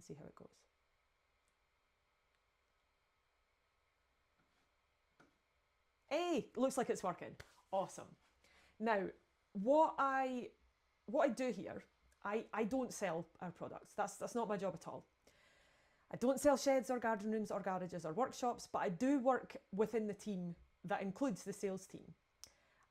see how it goes. Hey, looks like it's working. Awesome. Now, what I do here, I don't sell our products. That's not my job at all. I don't sell sheds or garden rooms or garages or workshops, but I do work within the team that includes the sales team.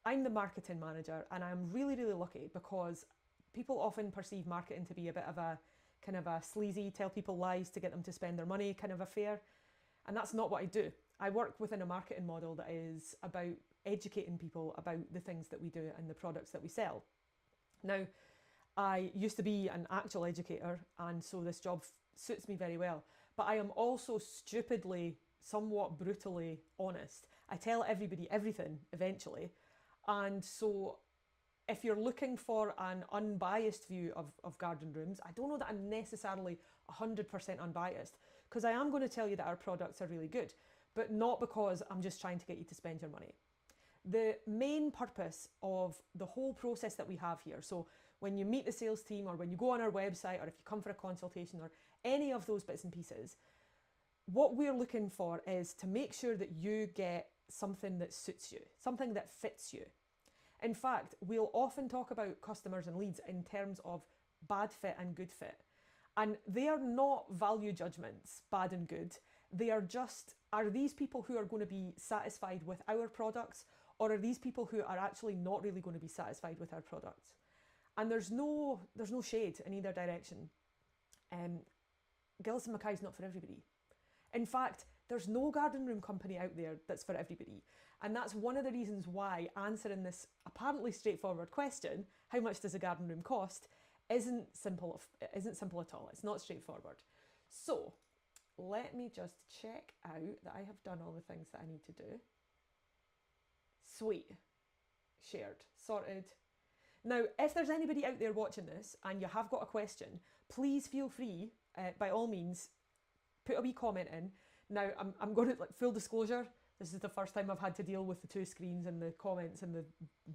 I'm the marketing manager, and I'm really, really lucky because people often perceive marketing to be a bit of a kind of a sleazy, tell people lies to get them to spend their money kind of affair. And that's not what I do. I work within a marketing model that is about educating people about the things that we do and the products that we sell. Now, I used to be an actual educator, and so this job suits me very well. But I am also stupidly, somewhat brutally honest. I tell everybody everything eventually. And so if you're looking for an unbiased view of garden rooms, I don't know that I'm necessarily 100% unbiased, because I am going to tell you that our products are really good, but not because I'm just trying to get you to spend your money. The main purpose of the whole process that we have here, so when you meet the sales team or when you go on our website or if you come for a consultation or any of those bits and pieces, what we're looking for is to make sure that you get something that suits you, something that fits you. In fact, we'll often talk about customers and leads in terms of bad fit and good fit. And they are not value judgments, bad and good. They are just, are these people who are going to be satisfied with our products, or are these people who are actually not really going to be satisfied with our products? And there's no shade in either direction. Gillis and Mackay's not for everybody. In fact, there's no garden room company out there that's for everybody. And that's one of the reasons why answering this apparently straightforward question, how much does a garden room cost, isn't simple at all. It's not straightforward. So let me just check out that I have done all the things that I need to do. Sweet. Shared. Sorted. Now, if there's anybody out there watching this and you have got a question, please feel free, by all means, put a wee comment in. Now, I'm going to, like, full disclosure, this is the first time I've had to deal with the two screens and the comments and the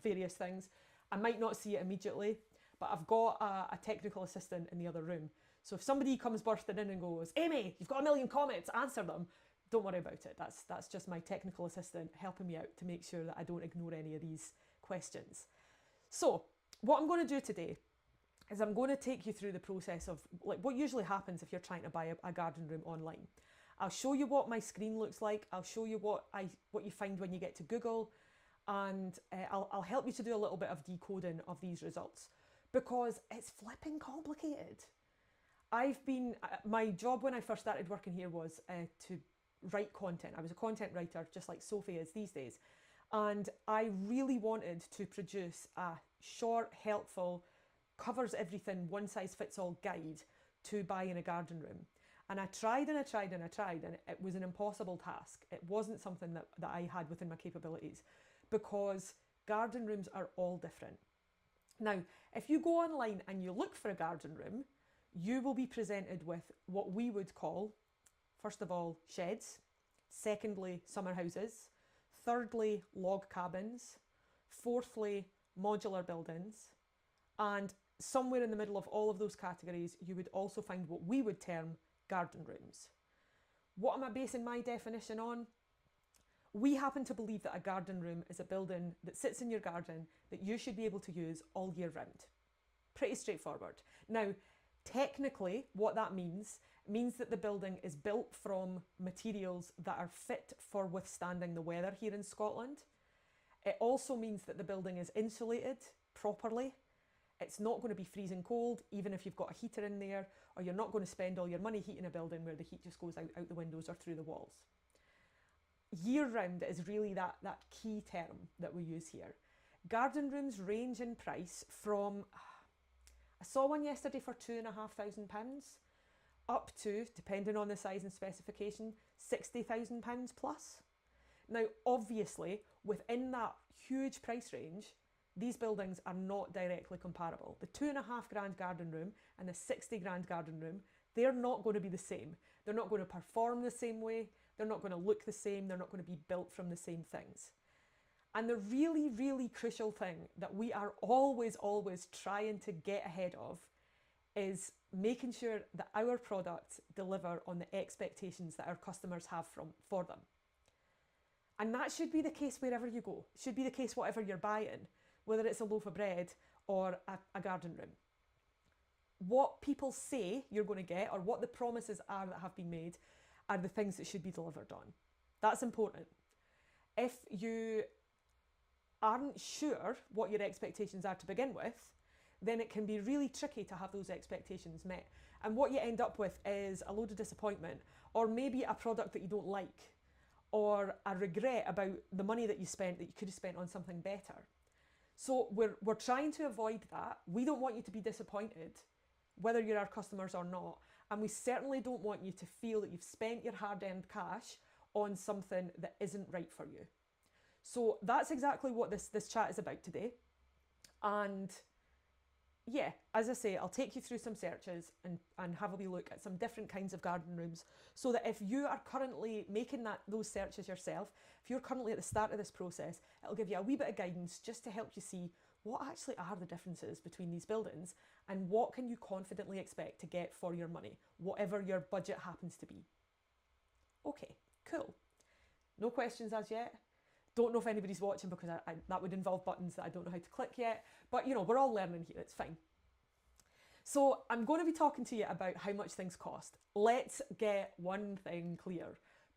various things. I might not see it immediately, but I've got a technical assistant in the other room. So if somebody comes bursting in and goes, Amy, you've got a million comments, answer them, don't worry about it. That's just my technical assistant helping me out to make sure that I don't ignore any of these questions. So what I'm going to do today is I'm going to take you through the process of, like, what usually happens if you're trying to buy a garden room online. I'll show you what my screen looks like. I'll show you what you find when you get to Google, and I'll help you to do a little bit of decoding of these results, because it's flipping complicated. My job when I first started working here was to write content. I was a content writer, just like Sophie is these days. And I really wanted to produce a short, helpful, covers everything, one size fits all guide to buying a garden room. And I tried and I tried and I tried, and it was an impossible task. It wasn't something that I had within my capabilities, because garden rooms are all different. Now, if you go online and you look for a garden room, you will be presented with what we would call, first of all, sheds, secondly, summer houses, thirdly, log cabins, fourthly, modular buildings, and somewhere in the middle of all of those categories, you would also find what we would term garden rooms. What am I basing my definition on? We happen to believe that a garden room is a building that sits in your garden that you should be able to use all year round. Pretty straightforward. Now, technically, what that means that the building is built from materials that are fit for withstanding the weather here in Scotland. It also means that the building is insulated properly. It's not going to be freezing cold, even if you've got a heater in there, or you're not going to spend all your money heating a building where the heat just goes out the windows or through the walls. Year round is really that key term that we use here. Garden rooms range in price from, I saw one yesterday for £2,500, up to, depending on the size and specification, £60,000 plus. Now, obviously, within that huge price range, these buildings are not directly comparable. The £2,500 garden room and the £60,000 garden room, they're not going to be the same. They're not going to perform the same way. They're not going to look the same. They're not going to be built from the same things. And the really, really crucial thing that we are always trying to get ahead of is making sure that our products deliver on the expectations that our customers have for them. And that should be the case wherever you go. It should be the case whatever you're buying, whether it's a loaf of bread or a garden room. What people say you're going to get, or what the promises are that have been made, are the things that should be delivered on. That's important. If you aren't sure what your expectations are to begin with, then it can be really tricky to have those expectations met. And what you end up with is a load of disappointment, or maybe a product that you don't like, or a regret about the money that you spent that you could have spent on something better. So we're trying to avoid that. We don't want you to be disappointed, whether you're our customers or not. And we certainly don't want you to feel that you've spent your hard-earned cash on something that isn't right for you. So that's exactly what this chat is about today. And yeah, as I say, I'll take you through some searches and have a wee look at some different kinds of garden rooms, so that if you are currently making those searches yourself, if you're currently at the start of this process, it'll give you a wee bit of guidance just to help you see what actually are the differences between these buildings and what can you confidently expect to get for your money, whatever your budget happens to be. Okay, cool. No questions as yet. Don't know if anybody's watching because that would involve buttons that I don't know how to click yet. But you know, we're all learning here, it's fine. So I'm going to be talking to you about how much things cost. Let's get one thing clear.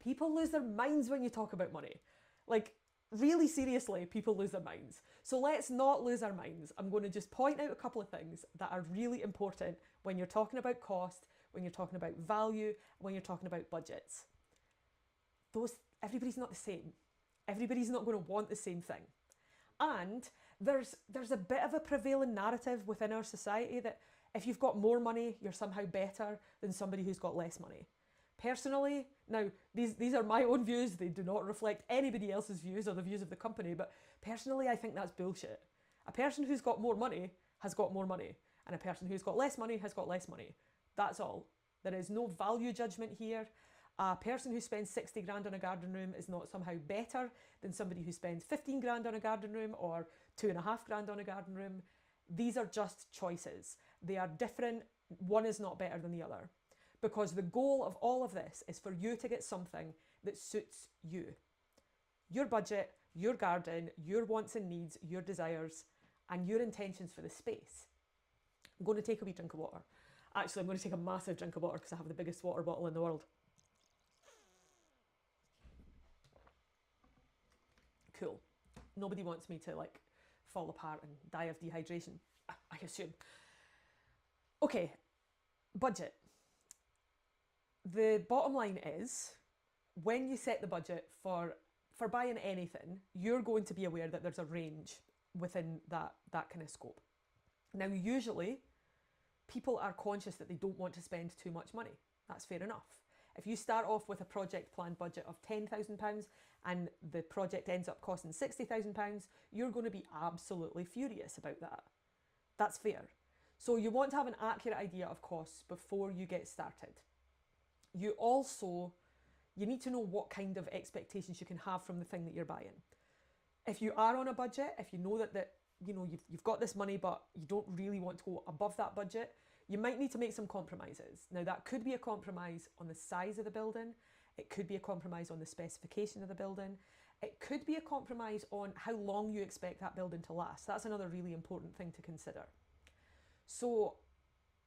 People lose their minds when you talk about money. Like, really seriously, people lose their minds. So let's not lose our minds. I'm going to just point out a couple of things that are really important when you're talking about cost, when you're talking about value, when you're talking about budgets. Everybody's not the same. Everybody's not going to want the same thing. And there's a bit of a prevailing narrative within our society that if you've got more money, you're somehow better than somebody who's got less money. Personally, now these are my own views, they do not reflect anybody else's views or the views of the company, but personally I think that's bullshit. A person who's got more money has got more money, and a person who's got less money has got less money. That's all. There is no value judgment here. A person who spends 60 grand on a garden room is not somehow better than somebody who spends 15 grand on a garden room or 2.5 grand on a garden room. These are just choices. They are different. One is not better than the other. Because the goal of all of this is for you to get something that suits you. Your budget, your garden, your wants and needs, your desires, and your intentions for the space. I'm going to take a wee drink of water. Actually, I'm going to take a massive drink of water because I have the biggest water bottle in the world. Cool. Nobody wants me to like fall apart and die of dehydration, I assume. Okay, budget. The bottom line is, when you set the budget for buying anything, you're going to be aware that there's a range within that kind of scope. Now, usually, people are conscious that they don't want to spend too much money. That's fair enough. If you start off with a project planned budget of £10,000 and the project ends up costing £60,000, you're going to be absolutely furious about that. That's fair. So you want to have an accurate idea of costs before you get started. You need to know what kind of expectations you can have from the thing that you're buying. If you are on a budget, if you know that you've got this money but you don't really want to go above that budget, you might need to make some compromises. Now, that could be a compromise on the size of the building. It could be a compromise on the specification of the building. It could be a compromise on how long you expect that building to last. That's another really important thing to consider. So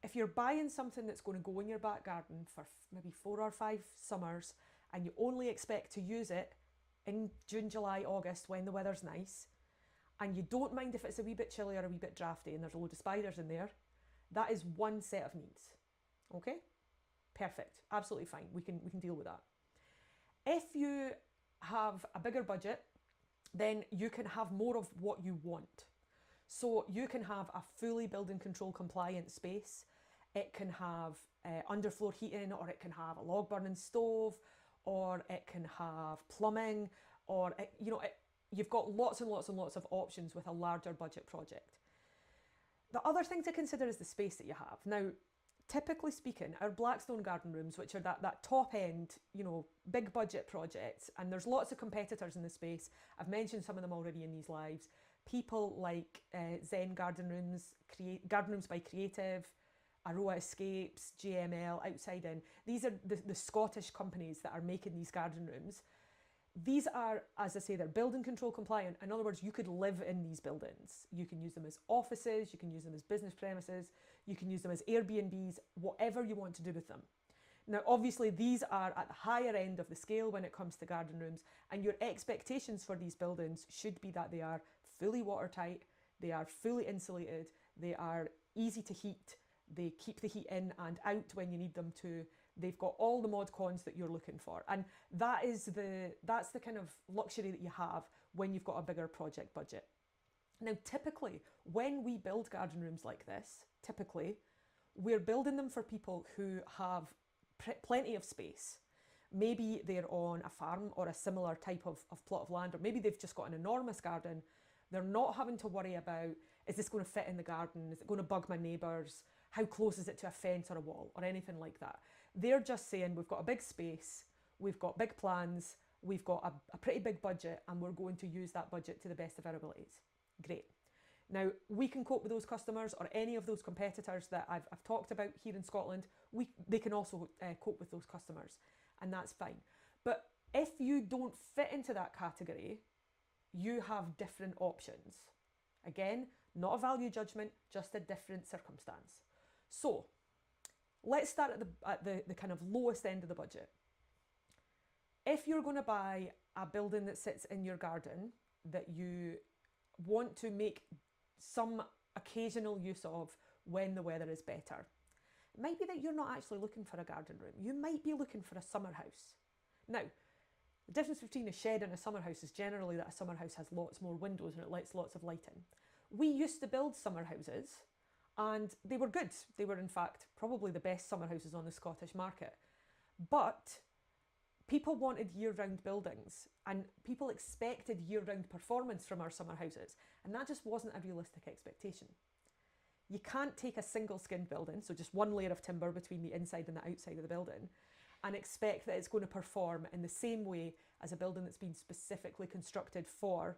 if you're buying something that's going to go in your back garden for maybe 4 or 5 summers and you only expect to use it in June, July, August when the weather's nice, and you don't mind if it's a wee bit chilly or a wee bit drafty and there's a load of spiders in there, that is one set of needs. Okay? Perfect. Absolutely fine. We can deal with that. If you have a bigger budget, then you can have more of what you want. So you can have a fully building control compliant space. It can have underfloor heating, or it can have a log burning stove, or it can have plumbing, or you've got lots and lots and lots of options with a larger budget project. The other thing to consider is the space that you have. Now, typically speaking, our Blackstone garden rooms, which are that top end, big budget projects, and there's lots of competitors in the space. I've mentioned some of them already in these lives. People like Zen Garden Rooms, Garden Rooms by Creative, Aroa Escapes, JML, Outside In. These are the Scottish companies that are making these garden rooms. These are, as I say, they're building control compliant. In other words, you could live in these buildings. You can use them as offices, you can use them as business premises, you can use them as Airbnbs, whatever you want to do with them. Now, obviously, these are at the higher end of the scale when it comes to garden rooms, and your expectations for these buildings should be that they are fully watertight, they are fully insulated, they are easy to heat, they keep the heat in and out when you need them to. They've got all the mod cons that you're looking for. And that's the kind of luxury that you have when you've got a bigger project budget. Now, typically, when we build garden rooms like this, we're building them for people who have plenty of space. Maybe they're on a farm or a similar type of plot of land, or maybe they've just got an enormous garden. They're not having to worry about, is this going to fit in the garden? Is it going to bug my neighbours? How close is it to a fence or a wall or anything like that? They're just saying, we've got a big space, we've got big plans, we've got a pretty big budget, and we're going to use that budget to the best of our abilities. Great. Now, we can cope with those customers, or any of those competitors that I've talked about here in Scotland. They can also cope with those customers, and that's fine. But if you don't fit into that category, you have different options. Again, not a value judgment, just a different circumstance. So let's start at the kind of lowest end of the budget. If you're going to buy a building that sits in your garden that you want to make some occasional use of when the weather is better, it might be that you're not actually looking for a garden room. You might be looking for a summer house. Now, the difference between a shed and a summer house is generally that a summer house has lots more windows and it lets lots of light in. We used to build summer houses, and they were good. They were, in fact, probably the best summer houses on the Scottish market. But people wanted year-round buildings, and people expected year-round performance from our summer houses, and that just wasn't a realistic expectation. You can't take a single skinned building, so just one layer of timber between the inside and the outside of the building, and expect that it's going to perform in the same way as a building that's been specifically constructed for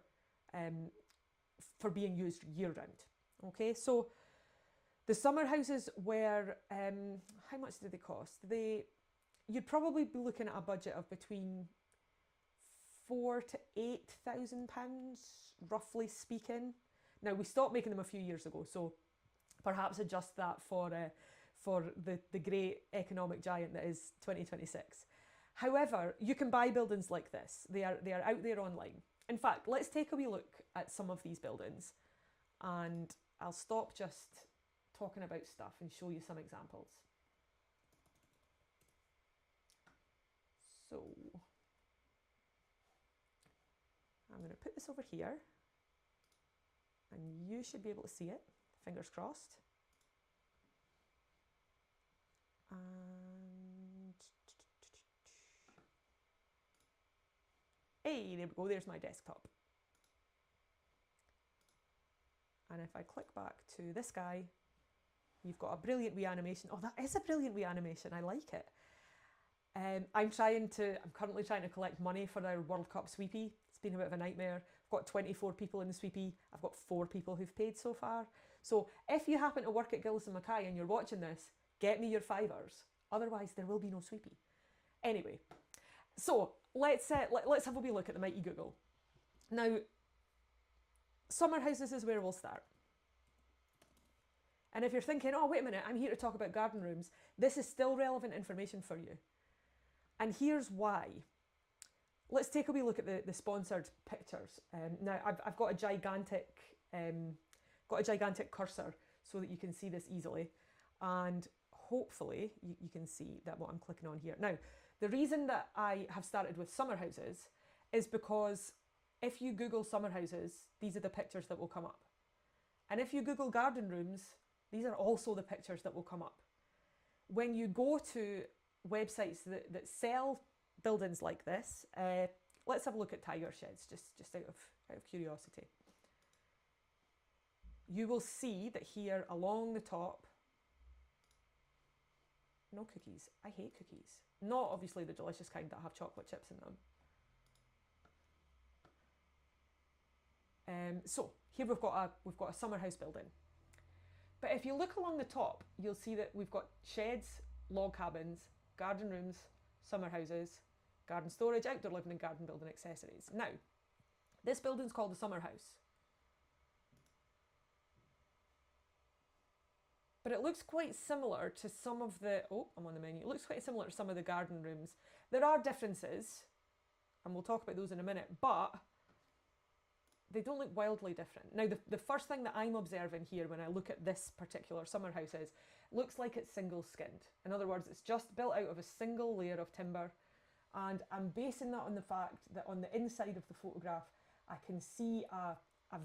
being used year-round. Okay, so the summer houses were, how much did they cost? You'd probably be looking at a budget of between £4,000 to £8,000, roughly speaking. Now, we stopped making them a few years ago, so perhaps adjust that for the great economic giant that is 2026. However, you can buy buildings like this. They are out there online. In fact, let's take a wee look at some of these buildings, and I'll stop just talking about stuff and show you some examples. So I'm going to put this over here, and you should be able to see it, fingers crossed. And hey, there we go, there's my desktop. And if I click back to this guy, you've got a brilliant wee animation. Oh, that is a brilliant wee animation, I like it. I'm currently trying to collect money for our World Cup sweepie. It's been a bit of a nightmare. I've got 24 people in the sweepie. I've got 4 people who've paid so far. So if you happen to work at Gillis and Mackay and you're watching this, get me your fivers. Otherwise, there will be no sweepie. Anyway, so let's have a wee look at the mighty Google. Now, summer houses is where we'll start. And if you're thinking, oh, wait a minute, I'm here to talk about garden rooms, this is still relevant information for you. And here's why. Let's take a wee look at the sponsored pictures. Now, I've got a gigantic cursor so that you can see this easily. And hopefully you can see that what I'm clicking on here. Now, the reason that I have started with summer houses is because if you Google summer houses, these are the pictures that will come up. And if you Google garden rooms, these are also the pictures that will come up. When you go to websites that sell buildings like this, let's have a look at tiger sheds, just out of curiosity. You will see that here along the top, no cookies. I hate cookies. Not obviously the delicious kind that have chocolate chips in them. So here we've got a summer house building. But if you look along the top, you'll see that we've got sheds, log cabins, garden rooms, summer houses, garden storage, outdoor living and garden building accessories. Now, this building's called the summer house. But it looks quite similar to some of the, oh, I'm on the menu. It looks quite similar to some of the garden rooms. There are differences, and we'll talk about those in a minute, but they don't look wildly different. Now, the first thing that I'm observing here when I look at this particular summer house is, it looks like it's single skinned. In other words, it's just built out of a single layer of timber. And I'm basing that on the fact that on the inside of the photograph, I can see a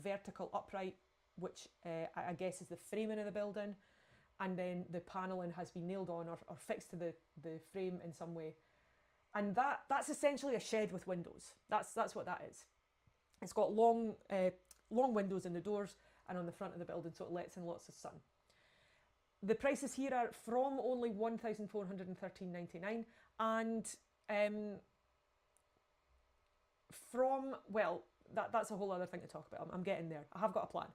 vertical upright, which I guess is the framing of the building. And then the panelling has been nailed on or fixed to the frame in some way. And that's essentially a shed with windows. That's what that is. It's got long windows in the doors and on the front of the building, so it lets in lots of sun. The prices here are from only $1,413.99 and from, well, that's a whole other thing to talk about. I'm getting there. I have got a plan.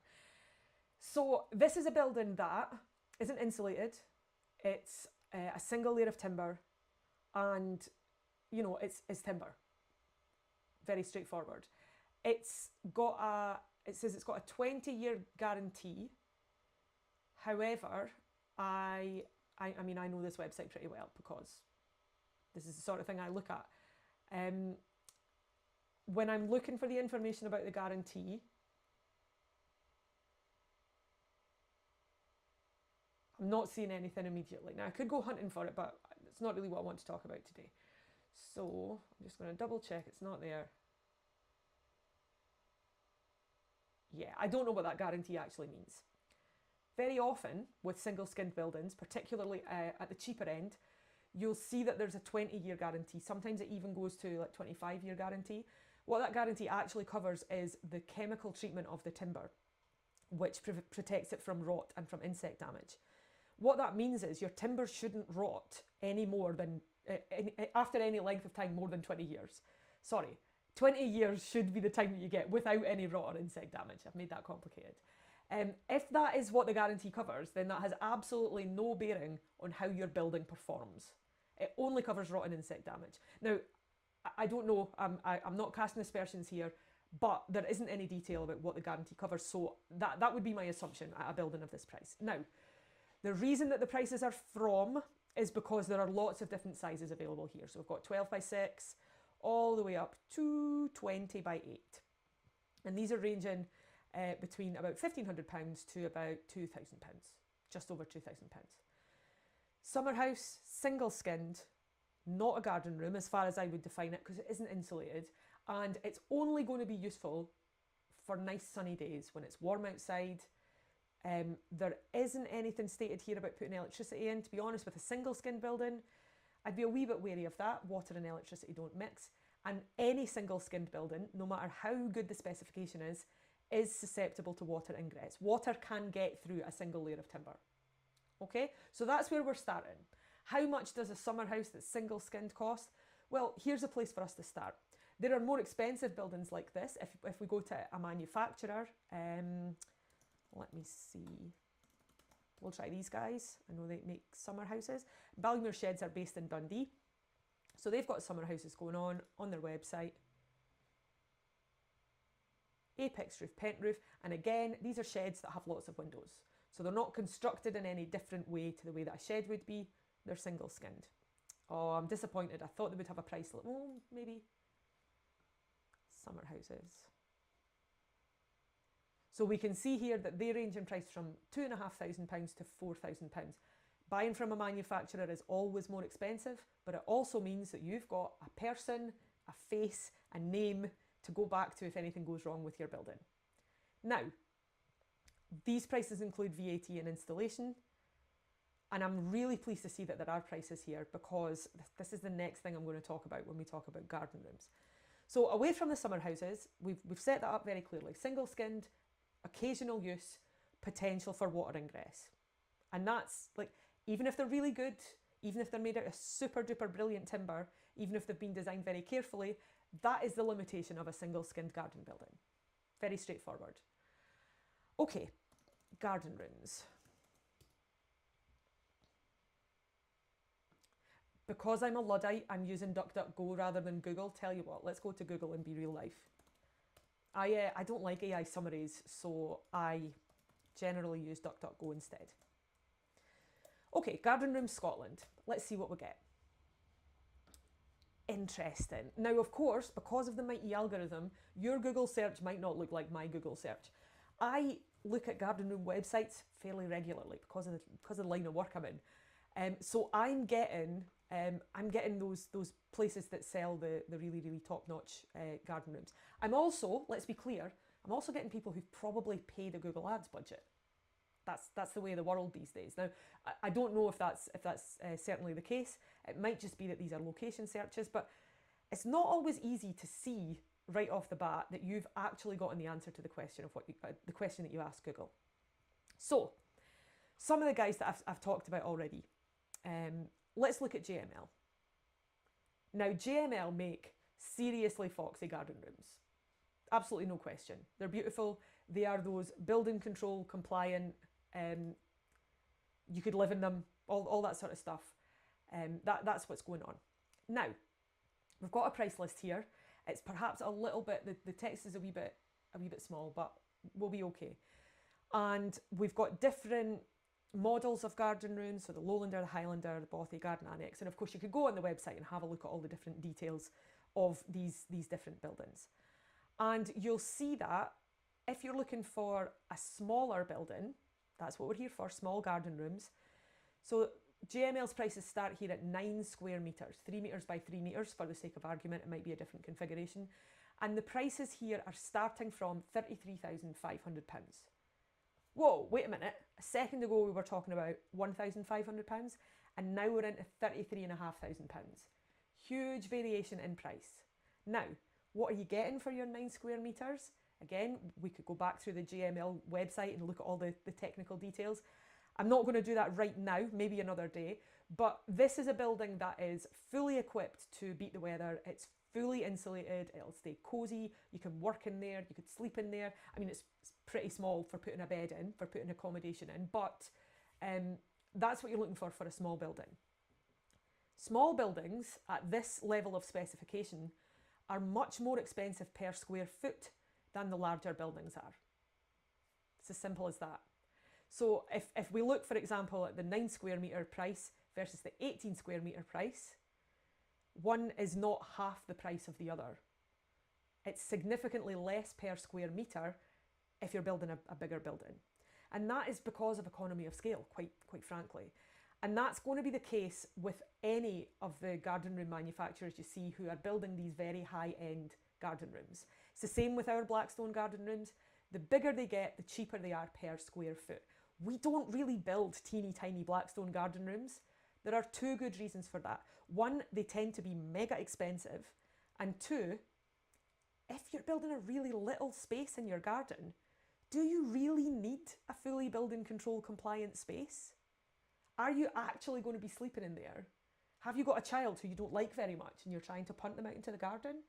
So this is a building that isn't insulated. It's a single layer of timber, and you know, it's timber. Very straightforward. It says it's got a 20-year guarantee. However, I mean, I know this website pretty well because this is the sort of thing I look at. When I'm looking for the information about the guarantee, I'm not seeing anything immediately. Now, I could go hunting for it, but it's not really what I want to talk about today. So I'm just going to double check it's not there. Yeah, I don't know what that guarantee actually means. Very often with single skinned buildings, particularly at the cheaper end, you'll see that there's a 20-year guarantee. Sometimes it even goes to like 25-year guarantee. What that guarantee actually covers is the chemical treatment of the timber, which protects it from rot and from insect damage. What that means is your timber shouldn't rot any more than, after any length of time more than 20 years. Sorry, 20 years should be the time that you get without any rot or insect damage. I've made that complicated. If that is what the guarantee covers, then that has absolutely no bearing on how your building performs. It only covers rot and insect damage. Now, I don't know, I'm not casting aspersions here, but there isn't any detail about what the guarantee covers, so that would be my assumption at a building of this price. Now, the reason that the prices are from is because there are lots of different sizes available here. So we've got 12 by 6 all the way up to 20 by 8. And these are ranging between about £1,500 to about £2,000, just over £2,000. Summer house, single skinned, not a garden room as far as I would define it because it isn't insulated, and it's only going to be useful for nice sunny days when it's warm outside. There isn't anything stated here about putting electricity in. To be honest, with a single skinned building, I'd be a wee bit wary of that. Water and electricity don't mix. And any single skinned building, no matter how good the specification is susceptible to water ingress. Water can get through a single layer of timber. Okay, so that's where we're starting. How much does a summer house that's single skinned cost? Well, here's a place for us to start. There are more expensive buildings like this. If we go to a manufacturer, let me see. We'll try these guys. I know they make summer houses. Ballymere Sheds are based in Dundee. So they've got summer houses going on their website. Apex roof, pent roof. And again, these are sheds that have lots of windows. So they're not constructed in any different way to the way that a shed would be. They're single skinned. Oh, I'm disappointed. I thought they would have a price. Oh, maybe. Summer houses. So we can see here that they range in price from £2,500 to £4,000. Buying from a manufacturer is always more expensive, but it also means that you've got a person, a face, a name to go back to if anything goes wrong with your building. Now, these prices include VAT and installation, and I'm really pleased to see that there are prices here because this is the next thing I'm going to talk about when we talk about garden rooms. So away from the summer houses, we've set that up very clearly. Single skinned, occasional use, potential for water ingress. And that's like, even if they're really good, even if they're made out of super duper brilliant timber, even if they've been designed very carefully, that is the limitation of a single skinned garden building. Very straightforward. Okay, garden rooms. Because I'm a Luddite, I'm using DuckDuckGo rather than Google. Tell you what, let's go to Google and be real life. I don't like AI summaries, so I generally use DuckDuckGo instead. Okay, Garden Room Scotland. Let's see what we get. Interesting. Now, of course, because of the mighty algorithm, your Google search might not look like my Google search. I look at garden room websites fairly regularly because of the line of work I'm in. So I'm getting those places that sell the really, really top-notch garden rooms. I'm also, let's be clear, I'm also getting people who probably pay the Google Ads budget. That's the way of the world these days. Now, I don't know if that's certainly the case. It might just be that these are location searches, but it's not always easy to see right off the bat that you've actually gotten the answer to the question of the question that you asked Google. So, some of the guys that I've talked about already. Let's look at JML. Now, JML make seriously foxy garden rooms. Absolutely no question. They're beautiful. They are those building control compliant. You could live in them, all that sort of stuff. That's what's going on. Now, we've got a price list here. It's perhaps a little bit, the text is a wee bit small, but we'll be okay. And we've got different models of garden rooms, so the Lowlander, the Highlander, the Bothy, Garden Annex, and of course you could go on the website and have a look at all the different details of these different buildings. And you'll see that if you're looking for a smaller building, that's what we're here for, small garden rooms. So JML's prices start here at 9 square metres, 3 metres by 3 metres for the sake of argument. It might be a different configuration. And the prices here are starting from £33,500. Whoa, wait a minute. A second ago we were talking about £1,500 and now we're into £33,500. Huge variation in price. Now, what are you getting for your 9 square metres? Again, we could go back through the JML website and look at all the technical details. I'm not going to do that right now, maybe another day, but this is a building that is fully equipped to beat the weather. It's fully insulated, it'll stay cosy, you can work in there, you could sleep in there. I mean, it's pretty small for putting a bed in, for putting accommodation in, but that's what you're looking for a small building. Small buildings at this level of specification are much more expensive per square foot than the larger buildings are. It's as simple as that. So if we look, for example, at the 9 square metre price versus the 18 square metre price, one is not half the price of the other. It's significantly less per square metre if you're building a bigger building. And that is because of economy of scale, quite frankly. And that's going to be the case with any of the garden room manufacturers you see who are building these very high-end garden rooms. It's the same with our Blackstone garden rooms. The bigger they get, the cheaper they are per square foot. We don't really build teeny tiny Blackstone garden rooms. There are two good reasons for that. One, they tend to be mega expensive. And two, if you're building a really little space in your garden, do you really need a fully building control compliant space? Are you actually going to be sleeping in there? Have you got a child who you don't like very much and you're trying to punt them out into the garden?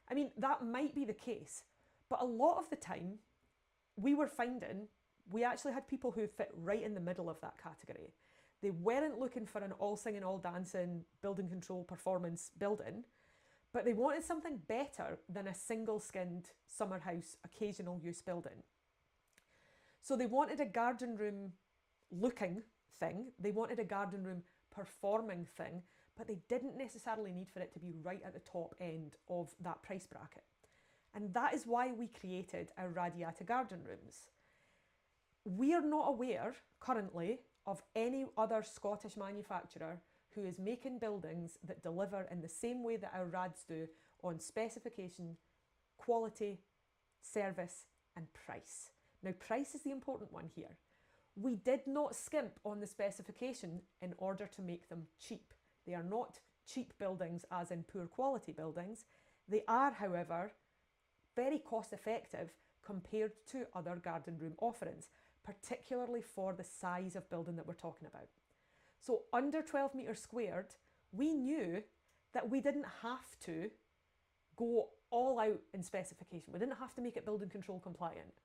I mean, that might be the case, but a lot of the time we were finding we actually had people who fit right in the middle of that category. They weren't looking for an all singing, all dancing, building control performance building, but they wanted something better than a single skinned summer house occasional use building. So they wanted a garden room looking thing, they wanted a garden room performing thing, but they didn't necessarily need for it to be right at the top end of that price bracket. And that is why we created our Radiata garden rooms. We are not aware currently of any other Scottish manufacturer who is making buildings that deliver in the same way that our Rads do on specification, quality, service and price. Now, price is the important one here. We did not skimp on the specification in order to make them cheap. They are not cheap buildings as in poor quality buildings. They are, however, very cost effective compared to other garden room offerings, particularly for the size of building that we're talking about. So under 12 metres squared, we knew that we didn't have to go all out in specification. We didn't have to make it building control compliant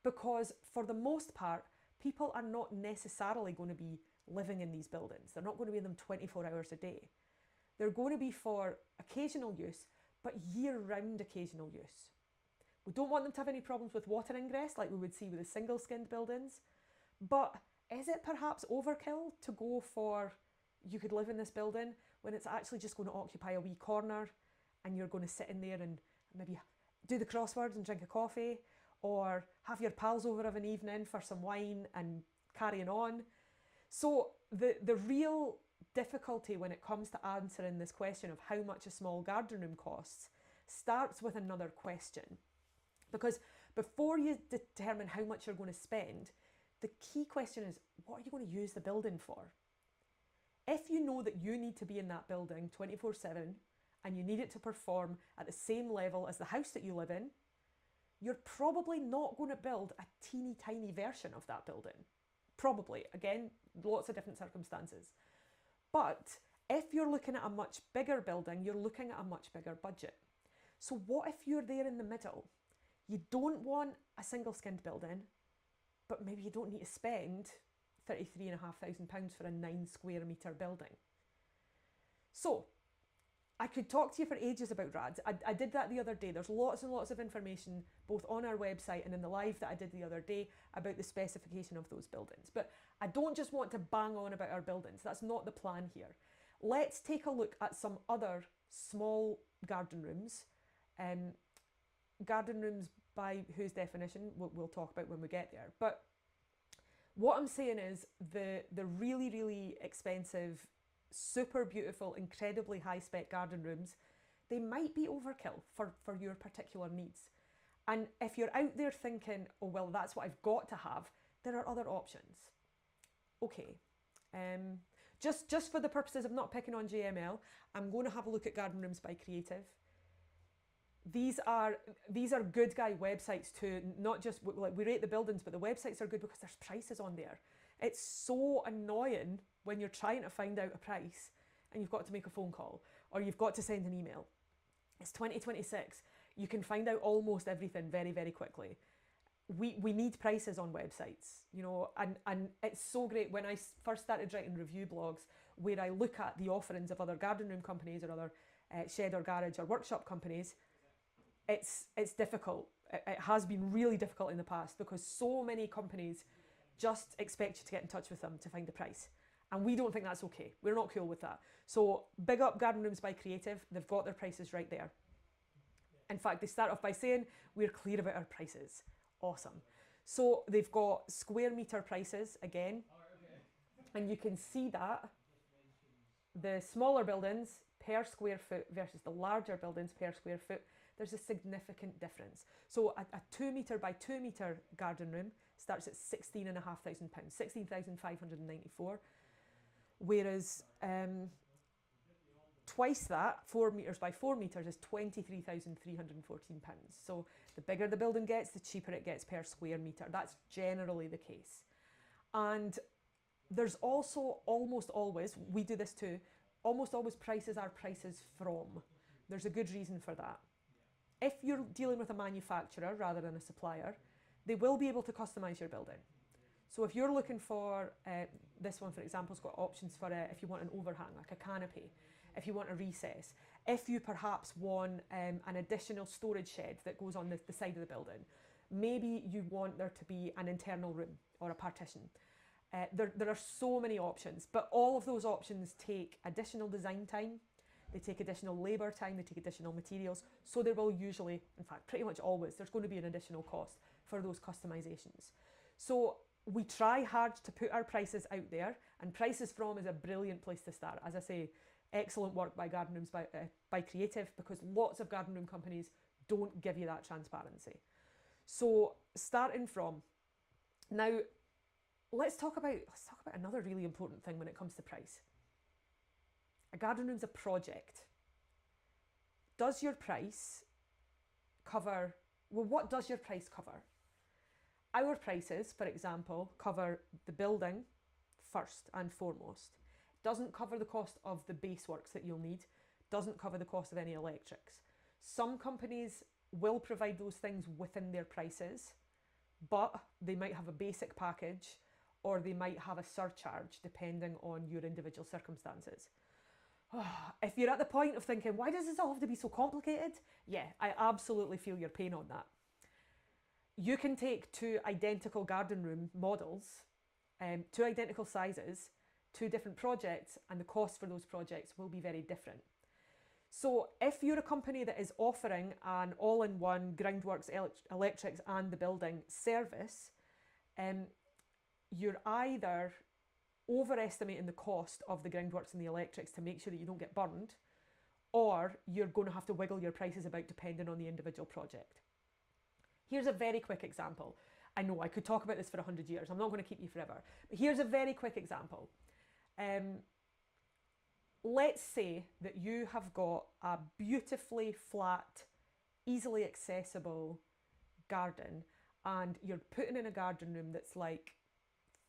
because for the most part, people are not necessarily going to be living in these buildings. They're not going to be in them 24 hours a day. They're going to be for occasional use, but year-round occasional use. We don't want them to have any problems with water ingress like we would see with the single-skinned buildings, but is it perhaps overkill to go for you could live in this building when it's actually just going to occupy a wee corner and you're going to sit in there and maybe do the crosswords and drink a coffee, or have your pals over of an evening for some wine and carrying on? So the real difficulty when it comes to answering this question of how much a small garden room costs starts with another question. Because before you determine how much you're going to spend, the key question is, what are you going to use the building for? If you know that you need to be in that building 24/7 and you need it to perform at the same level as the house that you live in, you're probably not going to build a teeny tiny version of that building. Probably. Again, lots of different circumstances. But if you're looking at a much bigger building, you're looking at a much bigger budget. So what if you're there in the middle? You don't want a single-skinned building, but maybe you don't need to spend £33,500 for a 9 square metre building. So I could talk to you for ages about RADs. I did that the other day. There's lots and lots of information both on our website and in the live that I did the other day about the specification of those buildings. But I don't just want to bang on about our buildings. That's not the plan here. Let's take a look at some other small garden rooms. Garden rooms, by whose definition, we'll talk about when we get there. But what I'm saying is the really, really expensive, super beautiful, incredibly high-spec garden rooms, they might be overkill for your particular needs. And if you're out there thinking, oh, well, that's what I've got to have, there are other options. Okay, just for the purposes of not picking on JML, I'm going to have a look at Garden Rooms by Creative. These are good guy websites too, not just, like, we rate the buildings, but the websites are good because there's prices on there. It's so annoying when you're trying to find out a price and you've got to make a phone call or you've got to send an email. It's 2026. You can find out almost everything very, very quickly. We need prices on websites, you know, and it's so great when I first started writing review blogs where I look at the offerings of other garden room companies or other shed or garage or workshop companies. It's difficult. It has been really difficult in the past because so many companies just expect you to get in touch with them to find the price. And we don't think that's okay. We're not cool with that. So big up Garden Rooms by Creative. They've got their prices right there. In fact, they start off by saying, we're clear about our prices. Awesome. So they've got square metre prices again. And you can see that the smaller buildings per square foot versus the larger buildings per square foot, there's a significant difference. So a 2 metre by 2 metre garden room starts at £16,500, £16,594. Whereas twice that, 4 metres by 4 metres, is £23,314. So the bigger the building gets, the cheaper it gets per square metre. That's generally the case. And there's also almost always, we do this too, almost always prices are prices from. There's a good reason for that. If you're dealing with a manufacturer rather than a supplier, they will be able to customise your building. So if you're looking for, this one for example has got options for if you want an overhang, like a canopy, if you want a recess, if you perhaps want an additional storage shed that goes on the side of the building, maybe you want there to be an internal room or a partition. There are so many options, but all of those options take additional design time, they take additional labour time, they take additional materials, so there will usually, in fact pretty much always, there's going to be an additional cost for those customisations. So we try hard to put our prices out there, and Prices From is a brilliant place to start. As I say, excellent work by Garden Rooms by Creative, because lots of garden room companies don't give you that transparency. So starting from, now let's talk about another really important thing when it comes to price. A garden room's a project. Does your price cover, well, what does your price cover? Our prices, for example, cover the building first and foremost. Doesn't cover the cost of the base works that you'll need, doesn't cover the cost of any electrics. Some companies will provide those things within their prices, but they might have a basic package or they might have a surcharge depending on your individual circumstances. If you're at the point of thinking, why does this all have to be so complicated? Yeah, I absolutely feel your pain on that. You can take two identical garden room models, two identical sizes, two different projects, and the cost for those projects will be very different. So if you're a company that is offering an all-in-one groundworks, electrics and the building service, you're either overestimating the cost of the groundworks and the electrics to make sure that you don't get burned, or you're going to have to wiggle your prices about depending on the individual project. Here's a very quick example. I know I could talk about this for 100 years. I'm not going to keep you forever. But here's a very quick example. Let's say that you have got a beautifully flat, easily accessible garden, and you're putting in a garden room that's like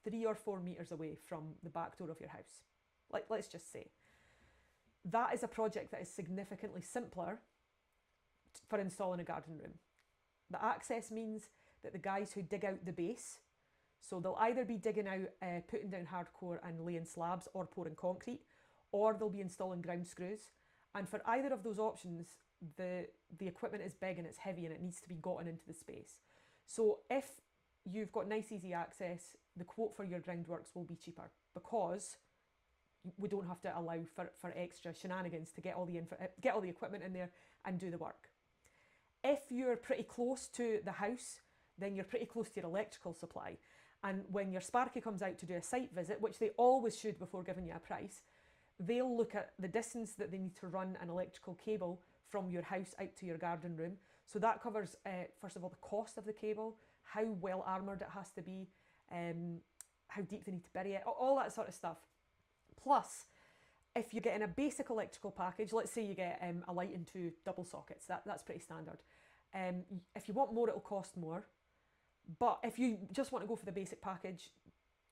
3 or 4 meters away from the back door of your house. Let's just say. That is a project that is significantly simpler for installing a garden room. The access means that the guys who dig out the base, so they'll either be digging out, putting down hardcore and laying slabs or pouring concrete, or they'll be installing ground screws. And for either of those options, the equipment is big and it's heavy and it needs to be gotten into the space. So if you've got nice easy access, the quote for your groundworks will be cheaper because we don't have to allow for extra shenanigans to get all the equipment in there and do the work. If you're pretty close to the house, then you're pretty close to your electrical supply. And when your Sparky comes out to do a site visit, which they always should before giving you a price, they'll look at the distance that they need to run an electrical cable from your house out to your garden room. So that covers, first of all, the cost of the cable, how well armoured it has to be, how deep they need to bury it, all that sort of stuff. Plus, if you're getting a basic electrical package, let's say you get a light and 2 double sockets, that's pretty standard. If you want more, it'll cost more. But if you just want to go for the basic package,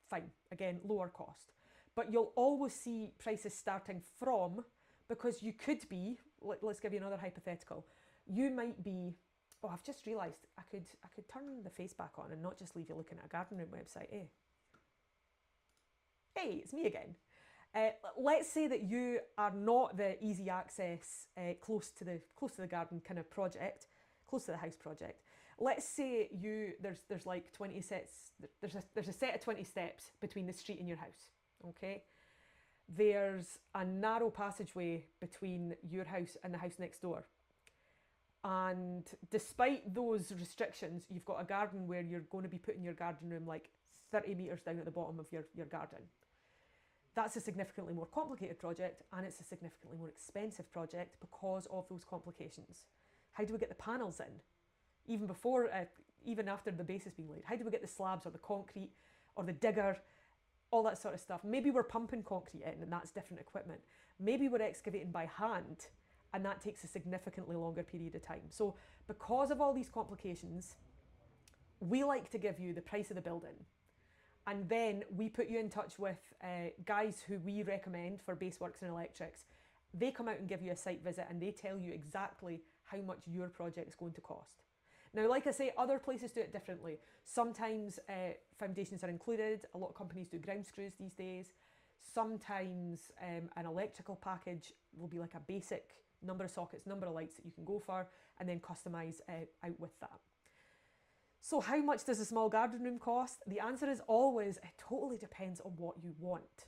fine, again, lower cost. But you'll always see prices starting from, because you could be, let's give you another hypothetical, you might be, oh, I've just realised I could turn the face back on and not just leave you looking at a garden room website, eh? Hey, it's me again. Let's say that you are not the easy access, close to the garden kind of project, close to the house project. Let's say there's like 20 sets, there's a set of 20 steps between the street and your house, okay? There's a narrow passageway between your house and the house next door. And despite those restrictions, you've got a garden where you're going to be putting your garden room like 30 metres down at the bottom of your garden. That's a significantly more complicated project, and it's a significantly more expensive project because of those complications. How do we get the panels in? Even after the base has been laid, how do we get the slabs or the concrete or the digger, all that sort of stuff? Maybe we're pumping concrete in and that's different equipment. Maybe we're excavating by hand and that takes a significantly longer period of time. So because of all these complications, we like to give you the price of the building. And then we put you in touch with guys who we recommend for base works and electrics. They come out and give you a site visit and they tell you exactly how much your project is going to cost. Now, like I say, other places do it differently. Sometimes foundations are included. A lot of companies do ground screws these days. Sometimes an electrical package will be like a basic number of sockets, number of lights that you can go for, and then customise out with that. So how much does a small garden room cost? The answer is always, it totally depends on what you want.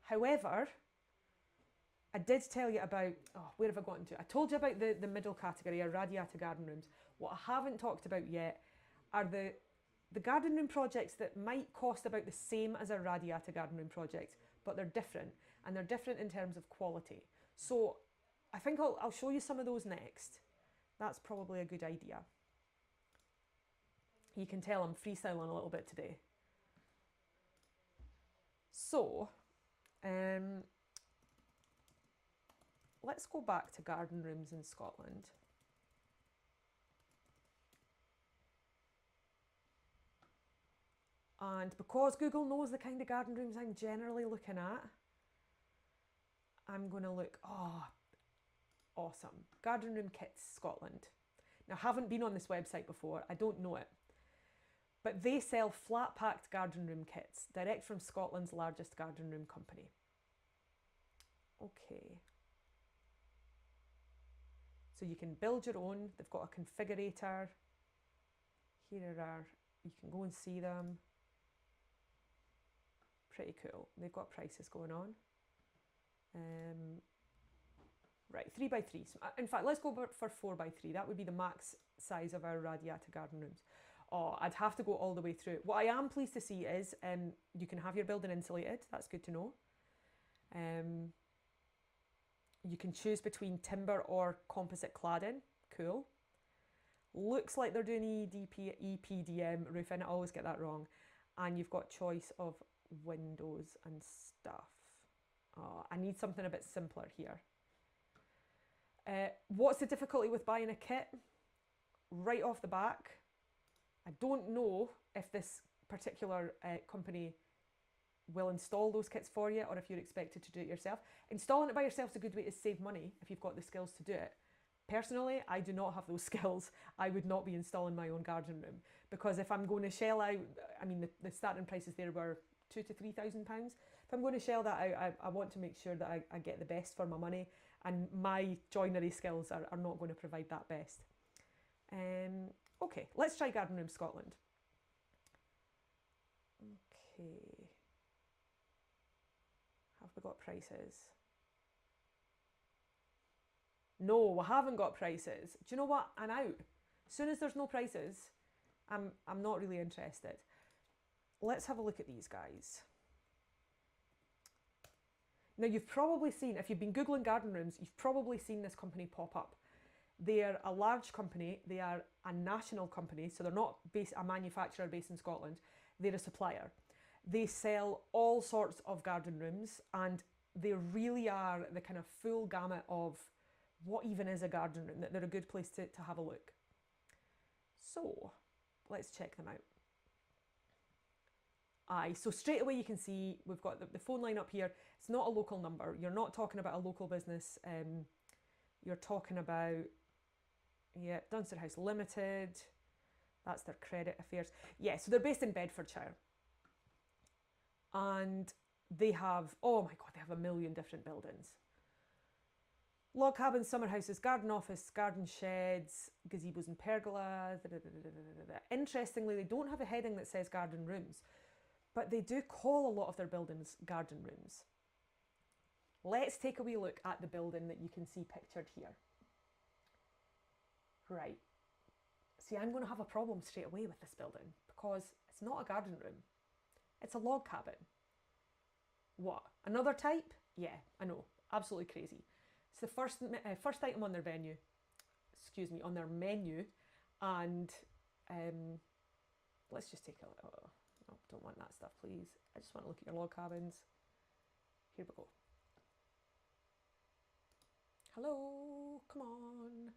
However, I did tell you about, where have I gotten to? I told you about the middle category, or radiata garden rooms. What I haven't talked about yet are the garden room projects that might cost about the same as a radiata garden room project, but they're different, and they're different in terms of quality. So I think I'll show you some of those next. That's probably a good idea. You can tell I'm freestyling a little bit today. So, let's go back to garden rooms in Scotland. And because Google knows the kind of garden rooms I'm generally looking at, I'm going to look, awesome. Garden Room Kits Scotland. Now, I haven't been on this website before. I don't know it. but they sell flat-packed garden room kits, direct from Scotland's largest garden room company. Okay. So you can build your own. They've got a configurator. Here are, you can go and see them. Pretty cool. They've got prices going on. Right, 3x3. In fact, let's go for 4x3. That would be the max size of our radiata garden rooms. Oh, I'd have to go all the way through. What I am pleased to see is you can have your building insulated. That's good to know. You can choose between timber or composite cladding. Cool. Looks like they're doing EPDM roofing. I always get that wrong. And you've got choice of windows and stuff. Oh, I need something a bit simpler here. What's the difficulty with buying a kit? Right off the back, I don't know if this particular company will install those kits for you or if you're expected to do it yourself. Installing it by yourself is a good way to save money if you've got the skills to do it. Personally, I do not have those skills. I would not be installing my own garden room because if I'm going to shell out, I mean, the starting prices there were £2,000 to £3,000. If I'm going to shell that out, I want to make sure that I get the best for my money, and my joinery skills are not going to provide that best. Okay, let's try Garden Room Scotland. Okay. Have we got prices? No, we haven't got prices. Do you know what? I'm out. As soon as there's no prices, I'm not really interested. Let's have a look at these guys. Now you've probably seen, if you've been Googling garden rooms, you've probably seen this company pop up. They're a large company, they are a national company, so they're not a manufacturer based in Scotland, they're a supplier. They sell all sorts of garden rooms and they really are the kind of full gamut of what even is a garden room. They're a good place to have a look. So let's check them out. Aye, so straight away you can see we've got the phone line up here. It's not a local number. You're not talking about a local business. You're talking about, yeah, Dunster House Limited. That's their credit affairs. Yeah, so they're based in Bedfordshire. And they have, oh my God, they have a million different buildings. Log cabins, summer houses, garden office, garden sheds, gazebos and pergolas. Interestingly, they don't have a heading that says garden rooms, but they do call a lot of their buildings garden rooms. Let's take a wee look at the building that you can see pictured here. Right. See, I'm going to have a problem straight away with this building because it's not a garden room. It's a log cabin. What? Another type? Yeah, I know. Absolutely crazy. It's the first item on their menu. Excuse me, on their menu. And let's just take a look. Oh, no, don't want that stuff, please. I just want to look at your log cabins. Here we go. Hello, come on.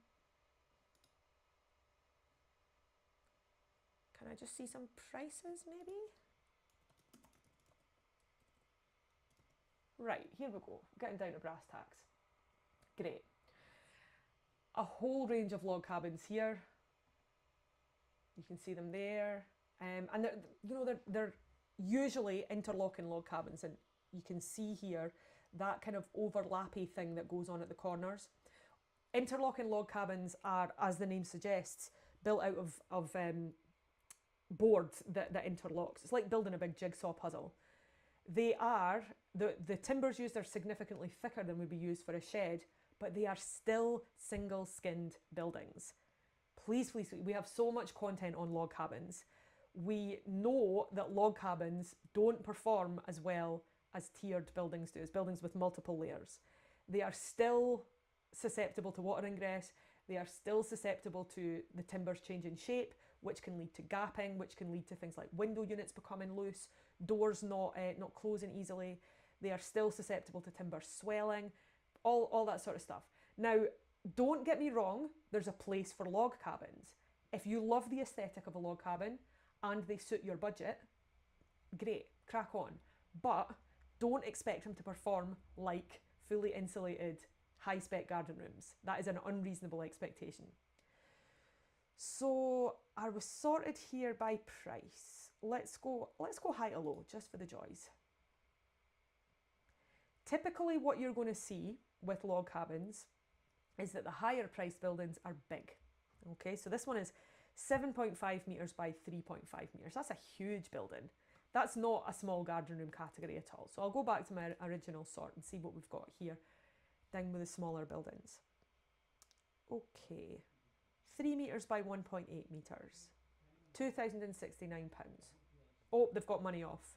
Can I just see some prices maybe? Right, here we go. Getting down to brass tacks. Great. A whole range of log cabins here. You can see them there. And they're usually interlocking log cabins, and you can see here that kind of overlappy thing that goes on at the corners. Interlocking log cabins are, as the name suggests, built out of boards that interlocks. It's like building a big jigsaw puzzle. They are, the timbers used are significantly thicker than would be used for a shed, but they are still single-skinned buildings. Please, please, we have so much content on log cabins. We know that log cabins don't perform as well as tiered buildings do, as buildings with multiple layers. They are still susceptible to water ingress. They are still susceptible to the timbers changing shape, which can lead to gapping, which can lead to things like window units becoming loose, doors not closing easily. They are still susceptible to timber swelling, all that sort of stuff. Now, don't get me wrong, there's a place for log cabins. If you love the aesthetic of a log cabin and they suit your budget, great, crack on. But don't expect them to perform like fully insulated, high-spec garden rooms. That is an unreasonable expectation. So I was sorted here by price. Let's go high to low just for the joys. Typically what you're going to see with log cabins is that the higher priced buildings are big. Okay, so this one is 7.5 metres by 3.5 metres. That's a huge building. That's not a small garden room category at all. So I'll go back to my original sort and see what we've got here down with the smaller buildings. Okay, 3 metres by 1.8 metres, £2,069. Oh, they've got money off.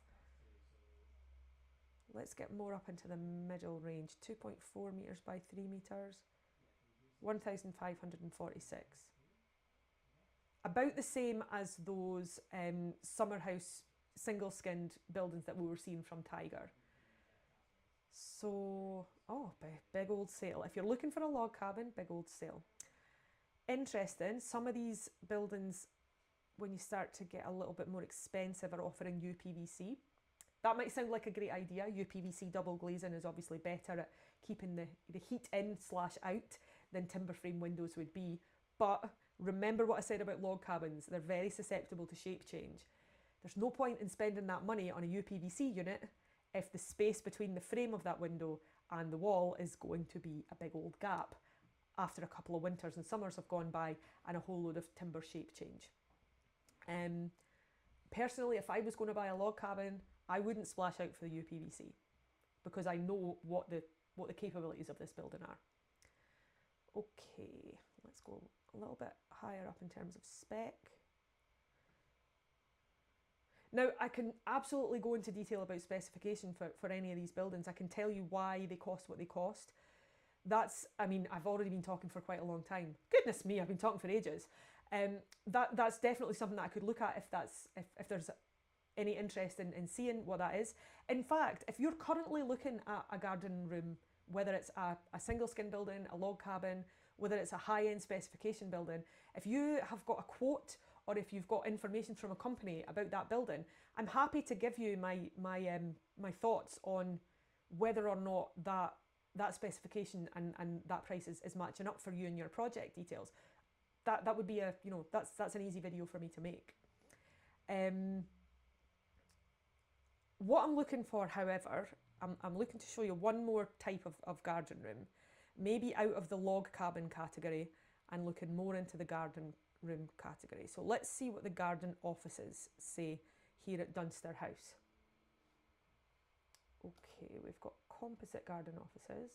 Let's get more up into the middle range. 2.4 metres by 3 metres, 1,546. About the same as those summer house single skinned buildings that we were seeing from Tiger. So, oh, big old sale. If you're looking for a log cabin, big old sale. Interesting, some of these buildings, when you start to get a little bit more expensive, are offering UPVC. That might sound like a great idea. UPVC double glazing is obviously better at keeping the heat in/out than timber frame windows would be. But remember what I said about log cabins, they're very susceptible to shape change. There's no point in spending that money on a UPVC unit if the space between the frame of that window and the wall is going to be a big old gap after a couple of winters and summers have gone by and a whole load of timber shape change. Personally, if I was going to buy a log cabin, I wouldn't splash out for the UPVC because I know what the capabilities of this building are. Okay, let's go a little bit higher up in terms of spec. Now, I can absolutely go into detail about specification for any of these buildings. I can tell you why they cost what they cost. I mean, I've already been talking for quite a long time. Goodness me, I've been talking for ages. That's definitely something that I could look at if there's any interest in seeing what that is. In fact, if you're currently looking at a garden room, whether it's a single skin building, a log cabin, whether it's a high-end specification building, if you have got a quote or if you've got information from a company about that building, I'm happy to give you my thoughts on whether or not that specification and that price is matching up for you and your project details. That would be that's an easy video for me to make. What I'm looking for, however, I'm looking to show you one more type of garden room, maybe out of the log cabin category and looking more into the garden room category. So let's see what the garden offices say here at Dunster House. Okay, we've got composite garden offices.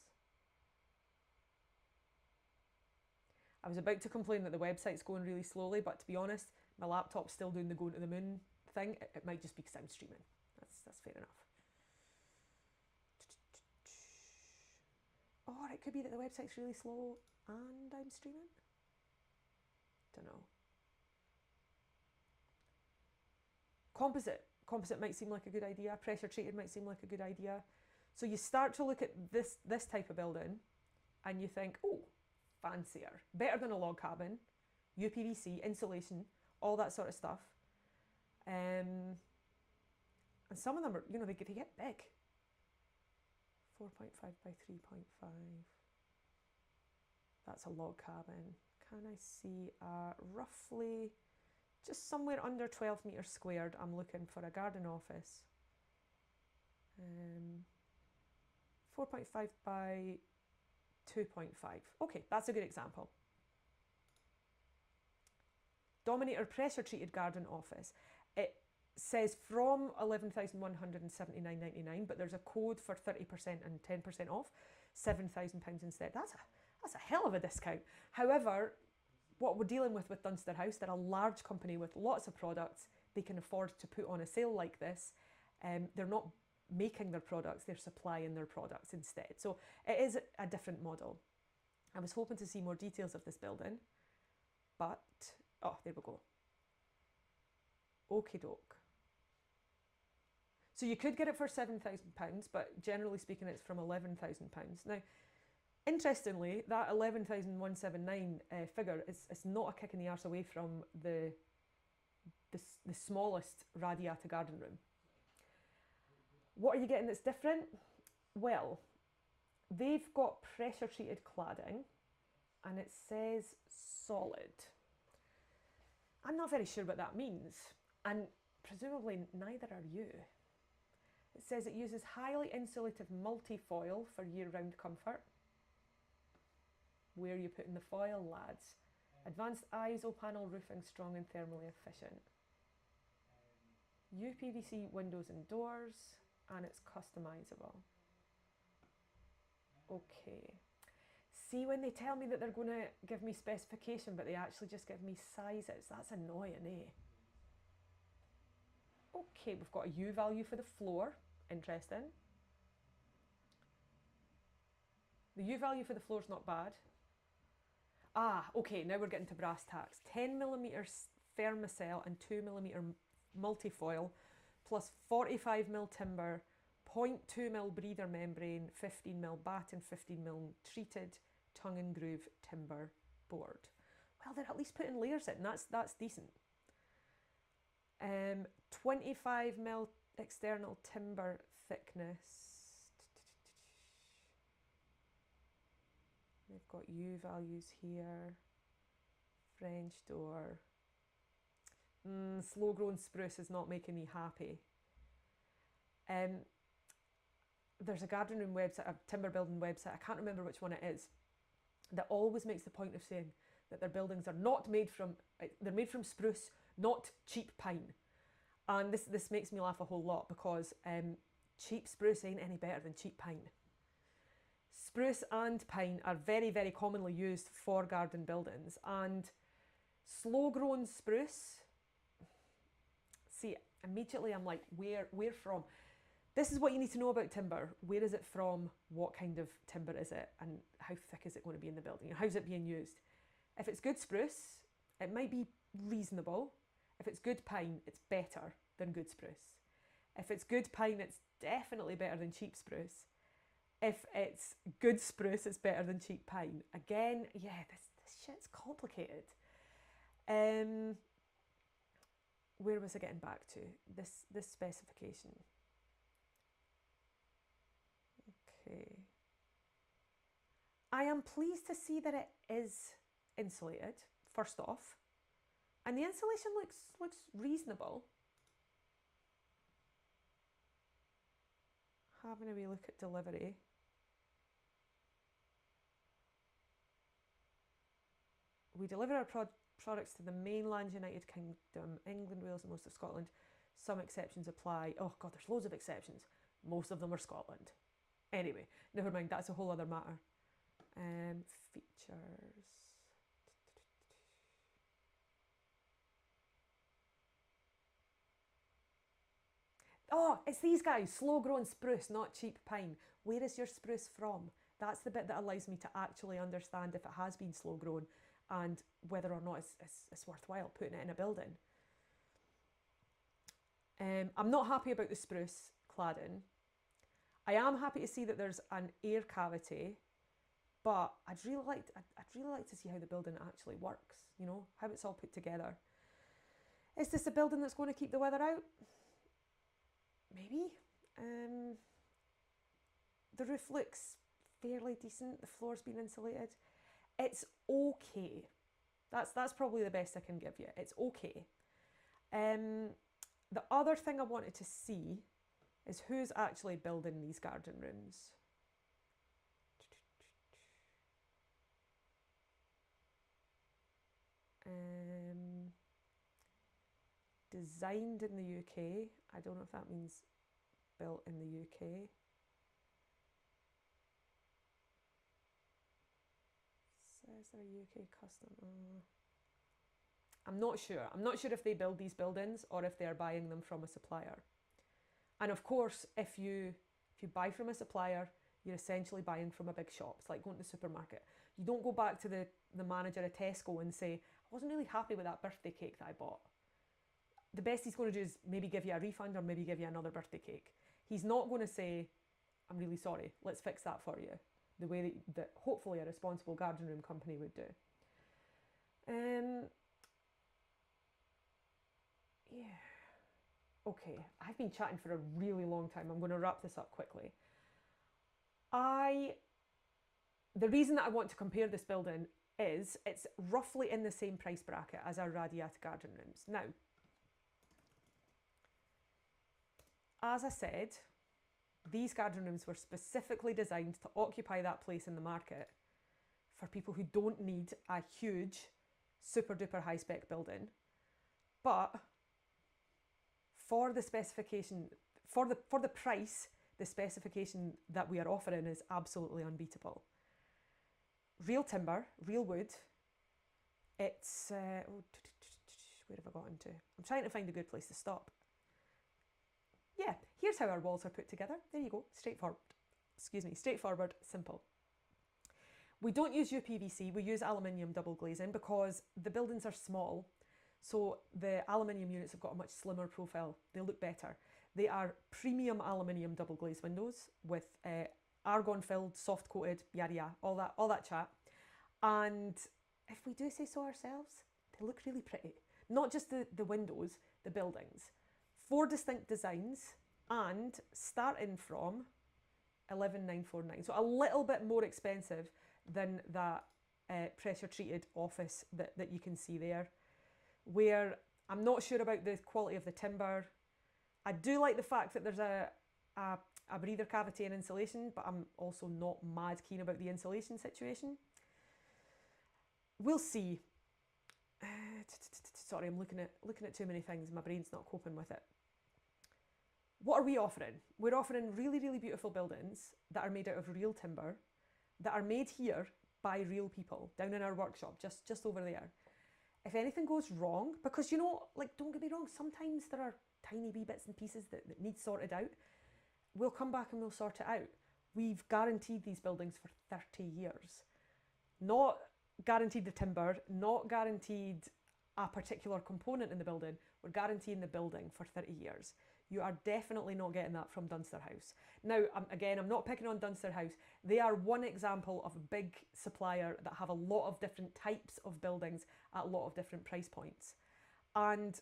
I was about to complain that the website's going really slowly, but to be honest, my laptop's still doing the going to the moon thing. It might just be because I'm streaming. That's fair enough. Or it could be that the website's really slow and I'm streaming. Don't know. Composite might seem like a good idea. Pressure treated might seem like a good idea. So you start to look at this type of building and you think, oh, fancier, better than a log cabin, UPVC, insulation, all that sort of stuff. And some of them are, they get big. 4.5 by 3.5. That's a log cabin. Can I see roughly just somewhere under 12 metres squared? I'm looking for a garden office. 4.5 by 2.5. Okay, that's a good example. Dominator pressure treated garden office. It says from £11,179.99, but there's a code for 30% and 10% off, £7,000 instead. That's a hell of a discount. However, what we're dealing with Dunster House, they're a large company with lots of products. They can afford to put on a sale like this. They're not making their products, they're supplying their products instead. So it is a different model. I was hoping to see more details of this building, but, oh, there we go. Okie doke. So you could get it for £7,000, but generally speaking, it's from £11,000. Now, interestingly, that 11,179 figure is not a kick in the arse away from the smallest radiata garden room. What are you getting that's different? Well, they've got pressure treated cladding and it says solid. I'm not very sure what that means, and presumably neither are you. It says it uses highly insulative multi-foil for year-round comfort. Where are you putting the foil, lads? Advanced ISO panel roofing, strong and thermally efficient. UPVC windows and doors, and it's customizable. Okay. See, when they tell me that they're going to give me specification, but they actually just give me sizes, that's annoying, eh? Okay, we've got a U value for the floor. Interesting. The U value for the floor is not bad. Ah, okay, now we're getting to brass tacks. 10mm Thermacell and 2mm multifoil, plus 45mm timber, 0.2mm breather membrane, 15mm batten, 15mm treated tongue and groove timber board. Well, they're at least putting layers in. That's decent. 25mm external timber thickness. They've got U values here. French door. Slow grown spruce is not making me happy. There's a garden room website, a timber building website, I can't remember which one it is, that always makes the point of saying that their buildings are not made from, they're made from spruce, not cheap pine. And this makes me laugh a whole lot because cheap spruce ain't any better than cheap pine. Spruce and pine are very, very commonly used for garden buildings, and slow-grown spruce, see, immediately I'm like, where from? This is what you need to know about timber. Where is it from? What kind of timber is it? And how thick is it going to be in the building? And how's it being used? If it's good spruce, it might be reasonable. If it's good pine, it's better than good spruce. If it's good pine, it's definitely better than cheap spruce. If it's good spruce, it's better than cheap pine. Again, yeah, this shit's complicated. Where was I getting back to? This specification. Okay. I am pleased to see that it is insulated, first off. And the insulation looks reasonable. Having a wee look at delivery. We deliver our products to the mainland United Kingdom, England, Wales and most of Scotland. Some exceptions apply. Oh God, there's loads of exceptions. Most of them are Scotland. Anyway, never mind, that's a whole other matter. Features. Oh, it's these guys, slow-grown spruce, not cheap pine. Where is your spruce from? That's the bit that allows me to actually understand if it has been slow-grown and whether or not it's worthwhile putting it in a building. I'm not happy about the spruce cladding. I am happy to see that there's an air cavity, but I'd really like to see how the building actually works, you know, how it's all put together. Is this a building that's going to keep the weather out? Maybe. The roof looks fairly decent. The floor's been insulated. It's okay. That's probably the best I can give you. It's okay. The other thing I wanted to see is who's actually building these garden rooms. Designed in the UK. I don't know if that means built in the UK. Says they're UK custom. I'm not sure. I'm not sure if they build these buildings or if they're buying them from a supplier. And of course, if you buy from a supplier, you're essentially buying from a big shop. It's like going to the supermarket. You don't go back to the manager at Tesco and say, I wasn't really happy with that birthday cake that I bought. The best he's going to do is maybe give you a refund or maybe give you another birthday cake. He's not going to say, I'm really sorry, let's fix that for you, the way that hopefully a responsible garden room company would do. Yeah. Okay, I've been chatting for a really long time. I'm going to wrap this up quickly. I The reason that I want to compare this building is it's roughly in the same price bracket as our radiata garden rooms. Now, as I said, these garden rooms were specifically designed to occupy that place in the market for people who don't need a huge, super duper high spec building, but for the specification, for the price, the specification that we are offering is absolutely unbeatable. Real timber, real wood. It's where have I got into? I'm trying to find a good place to stop. Yeah, here's how our walls are put together. There you go, straightforward. Excuse me, straightforward, simple. We don't use UPVC, we use aluminium double glazing because the buildings are small, so the aluminium units have got a much slimmer profile. They look better. They are premium aluminium double glazed windows with argon filled, soft coated, yada yada, all that chat. And if we do say so ourselves, they look really pretty. Not just the windows, the buildings. 4 distinct designs and starting from 11,949. So a little bit more expensive than that pressure treated office that you can see there, where I'm not sure about the quality of the timber. I do like the fact that there's a breather cavity and insulation, but I'm also not mad keen about the insulation situation. We'll see. Sorry, I'm looking at too many things. My brain's not coping with it. What are we offering? We're offering really, really beautiful buildings that are made out of real timber, that are made here by real people down in our workshop, just over there. If anything goes wrong, because you know, like, don't get me wrong, sometimes there are tiny wee bits and pieces that need sorted out, we'll come back and we'll sort it out. We've guaranteed these buildings for 30 years. Not guaranteed the timber, not guaranteed a particular component in the building, we're guaranteeing the building for 30 years. You are definitely not getting that from Dunster House. Now, again, I'm not picking on Dunster House. They are one example of a big supplier that have a lot of different types of buildings at a lot of different price points. And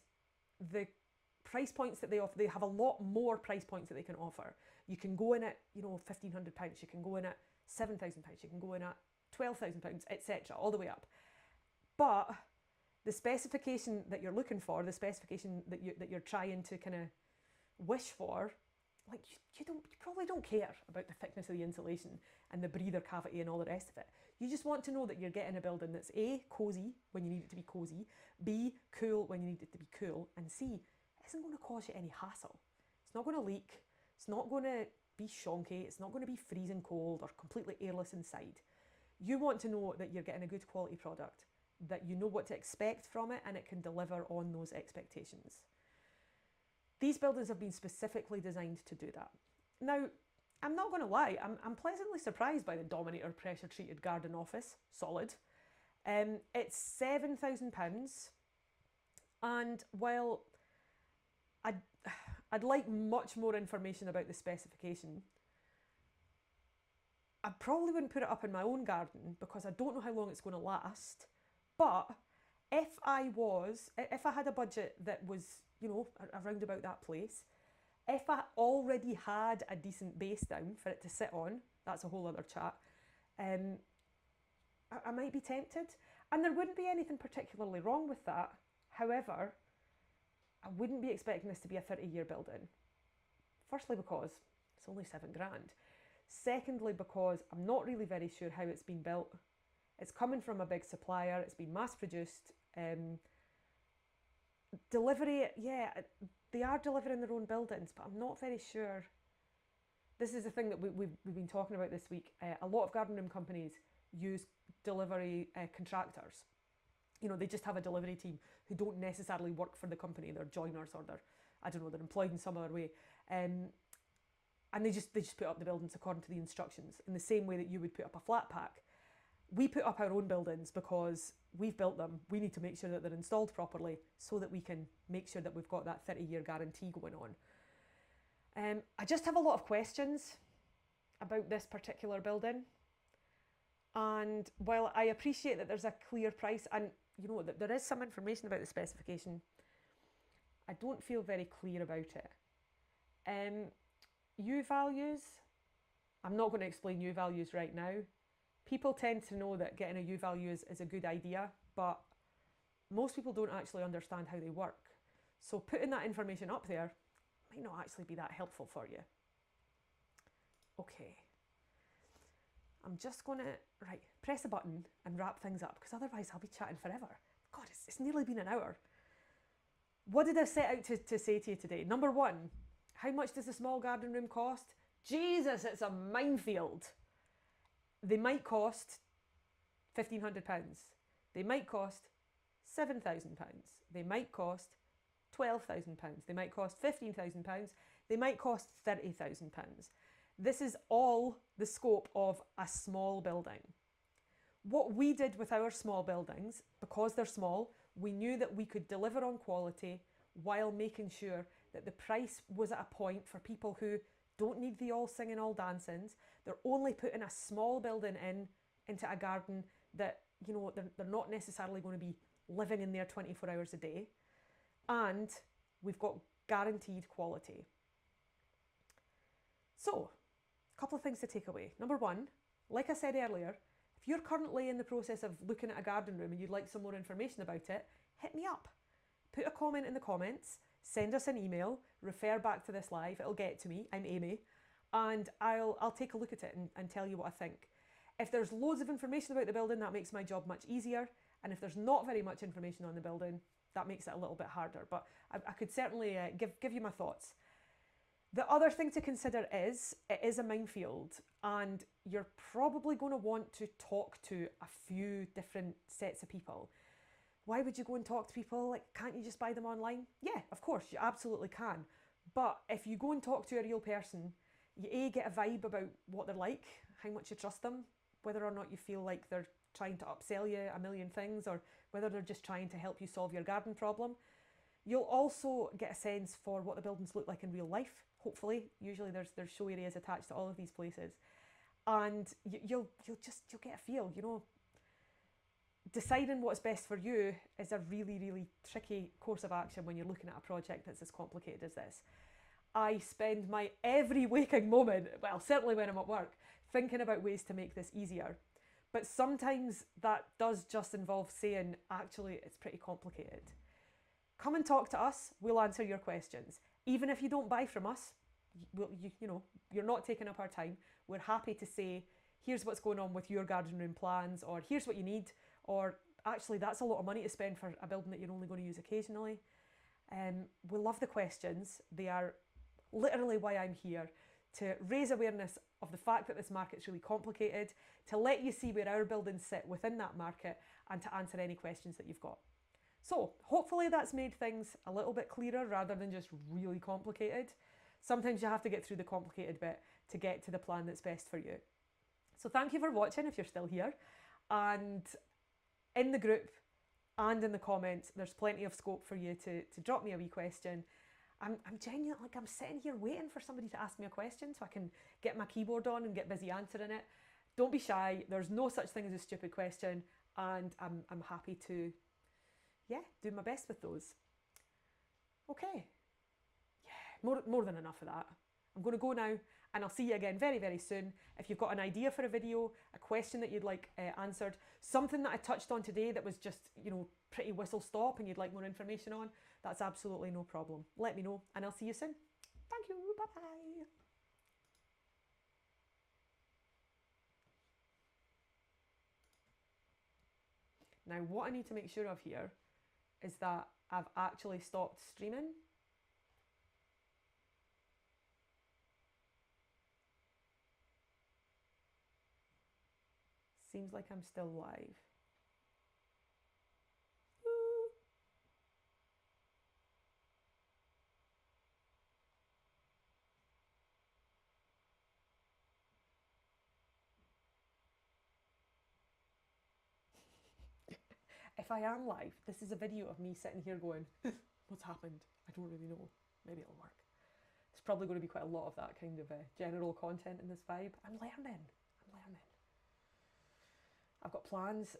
the price points that they offer, they have a lot more price points that they can offer. You can go in at, you know, £1,500, you can go in at £7,000, you can go in at £12,000, etc., all the way up. But the specification that you're looking for, the specification that you're trying to kind of wish for, like you probably don't care about the thickness of the insulation and the breather cavity and all the rest of it. You just want to know that you're getting a building that's A, cosy when you need it to be cosy, B, cool when you need it to be cool, and C, isn't going to cause you any hassle. It's not going to leak, it's not going to be shonky, it's not going to be freezing cold or completely airless inside. You want to know that you're getting a good quality product, that you know what to expect from it and it can deliver on those expectations. These buildings have been specifically designed to do that. Now, I'm not going to lie, I'm pleasantly surprised by the Dominator pressure treated garden office, solid. It's £7,000, and while I'd like much more information about the specification, I probably wouldn't put it up in my own garden because I don't know how long it's going to last. But if I had a budget that was, you know, around about that place, if I already had a decent base down for it to sit on, that's a whole other chat, I might be tempted. And there wouldn't be anything particularly wrong with that. However, I wouldn't be expecting this to be a 30-year building. Firstly, because it's only £7,000. Secondly, because I'm not really very sure how it's been built. It's coming from a big supplier, it's been mass produced. Delivery, yeah, they are delivering their own buildings, but I'm not very sure. This is the thing that we've been talking about this week. A lot of garden room companies use delivery contractors. You know, they just have a delivery team who don't necessarily work for the company. They're joiners or they're employed in some other way. And they just put up the buildings according to the instructions in the same way that you would put up a flat pack. We put up our own buildings because we've built them. We need to make sure that they're installed properly so that we can make sure that we've got that 30-year guarantee going on. I just have a lot of questions about this particular building. And while I appreciate that there's a clear price and, you know, that there is some information about the specification, I don't feel very clear about it. U values, I'm not going to explain U values right now. People tend to know that getting a U-value is a good idea, but most people don't actually understand how they work. So putting that information up there might not actually be that helpful for you. Okay. I'm just going to, press a button and wrap things up, because otherwise I'll be chatting forever. God, it's nearly been an hour. What did I set out to say to you today? Number one, how much does a small garden room cost? Jesus, it's a minefield. They might cost £1,500. They might cost £7,000. They might cost £12,000. They might cost £15,000. They might cost £30,000. This is all the scope of a small building. What we did with our small buildings, because they're small, we knew that we could deliver on quality while making sure that the price was at a point for people who don't need the all singing, all dancings. They're only putting a small building into a garden that, you know, they're not necessarily going to be living in there 24 hours a day. And we've got guaranteed quality. So, a couple of things to take away. Number one, like I said earlier, if you're currently in the process of looking at a garden room and you'd like some more information about it, hit me up. Put a comment in the comments, send us an email, refer back to this live, it'll get to me, I'm Amy, and I'll take a look at it and tell you what I think. If there's loads of information about the building, that makes my job much easier, and if there's not very much information on the building, that makes it a little bit harder, but I could certainly give you my thoughts. The other thing to consider is, it is a minefield, and you're probably going to want to talk to a few different sets of people. Why would you go and talk to people? Like, can't you just buy them online? Yeah, of course, you absolutely can. But if you go and talk to a real person, you get a vibe about what they're like, how much you trust them, whether or not you feel like they're trying to upsell you a million things, or whether they're just trying to help you solve your garden problem. You'll also get a sense for what the buildings look like in real life, hopefully. Usually there's show areas attached to all of these places. And you'll get a feel, you know. Deciding what's best for you is a really, really tricky course of action when you're looking at a project that's as complicated as this. I spend my every waking moment, well, certainly when I'm at work, thinking about ways to make this easier. But sometimes that does just involve saying, actually, it's pretty complicated. Come and talk to us, we'll answer your questions. Even if you don't buy from us, you're not taking up our time. We're happy to say, here's what's going on with your garden room plans, or here's what you need, or actually that's a lot of money to spend for a building that you're only going to use occasionally. We love the questions. They are literally why I'm here, to raise awareness of the fact that this market's really complicated, to let you see where our buildings sit within that market, and to answer any questions that you've got. So hopefully that's made things a little bit clearer rather than just really complicated. Sometimes you have to get through the complicated bit to get to the plan that's best for you. So thank you for watching if you're still here. And in the group and in the comments, there's plenty of scope for you to drop me a wee question. I'm genuinely, like, I'm sitting here waiting for somebody to ask me a question so I can get my keyboard on and get busy answering it. Don't be shy. There's no such thing as a stupid question, and I'm happy to, do my best with those. Okay. Yeah, more than enough of that. I'm going to go now, and I'll see you again very, very soon. If you've got an idea for a video, a question that you'd like answered, something that I touched on today that was just, pretty whistle stop and you'd like more information on, that's absolutely no problem. Let me know, and I'll see you soon. Thank you. Bye-bye. Now, what I need to make sure of here is that I've actually stopped streaming. Seems like I'm still live. Woo. If I am live, this is a video of me sitting here going, what's happened? I don't really know. Maybe it'll work. There's probably going to be quite a lot of that kind of general content in this vibe. I'm learning. I've got plans.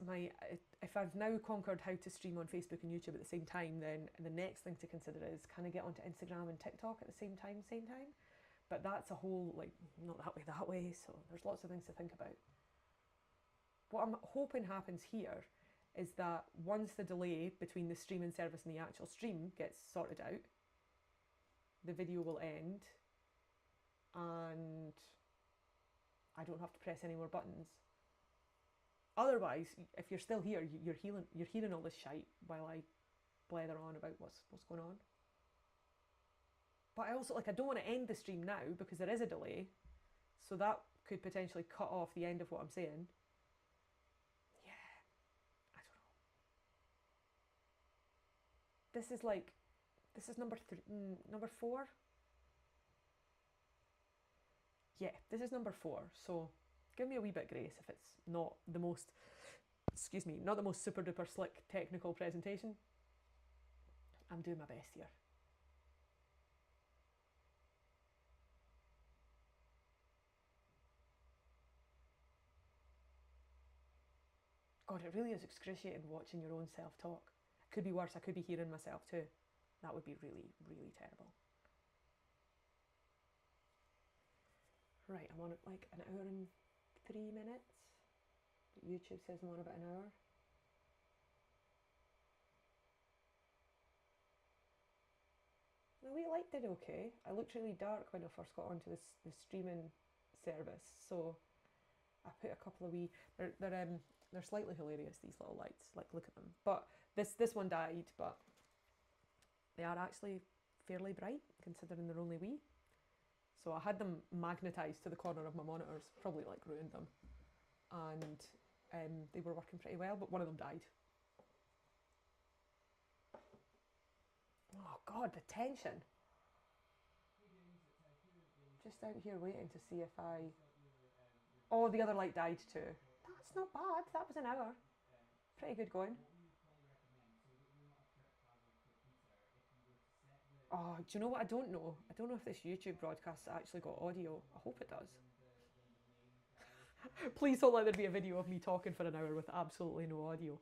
If I've now conquered how to stream on Facebook and YouTube at the same time, then the next thing to consider is, can I get onto Instagram and TikTok at the same time? But that's a whole, not that way, so there's lots of things to think about. what I'm hoping happens here is that once the delay between the streaming service and the actual stream gets sorted out, the video will end and I don't have to press any more buttons. Otherwise, if you're still here, you're hearing all this shite while I blather on about what's going on. But I also, like, I don't want to end the stream now because there is a delay, so that could potentially cut off the end of what I'm saying. Yeah, I don't know. This is number 4. Yeah, this is number 4. So give me a wee bit of grace if it's not the most, not the most super duper slick technical presentation. I'm doing my best here. God, it really is excruciating watching your own self-talk. It could be worse, I could be hearing myself too. That would be really, really terrible. Right, I'm on like an hour and 3 minutes. YouTube says I'm on about an hour. The wee light did okay. I looked really dark when I first got onto the streaming service, so I put a couple of wee. They're slightly hilarious, these little lights. Like, look at them. But this one died, but they are actually fairly bright considering they're only wee. So I had them magnetised to the corner of my monitors, probably like ruined them, and they were working pretty well, but one of them died. Oh God, the tension. Just out here waiting to see if I... Oh, the other light died too. That's not bad, that was an hour. Pretty good going. Oh, do you know what? I don't know. I don't know if this YouTube broadcast's actually got audio. I hope it does. Please don't let there be a video of me talking for an hour with absolutely no audio.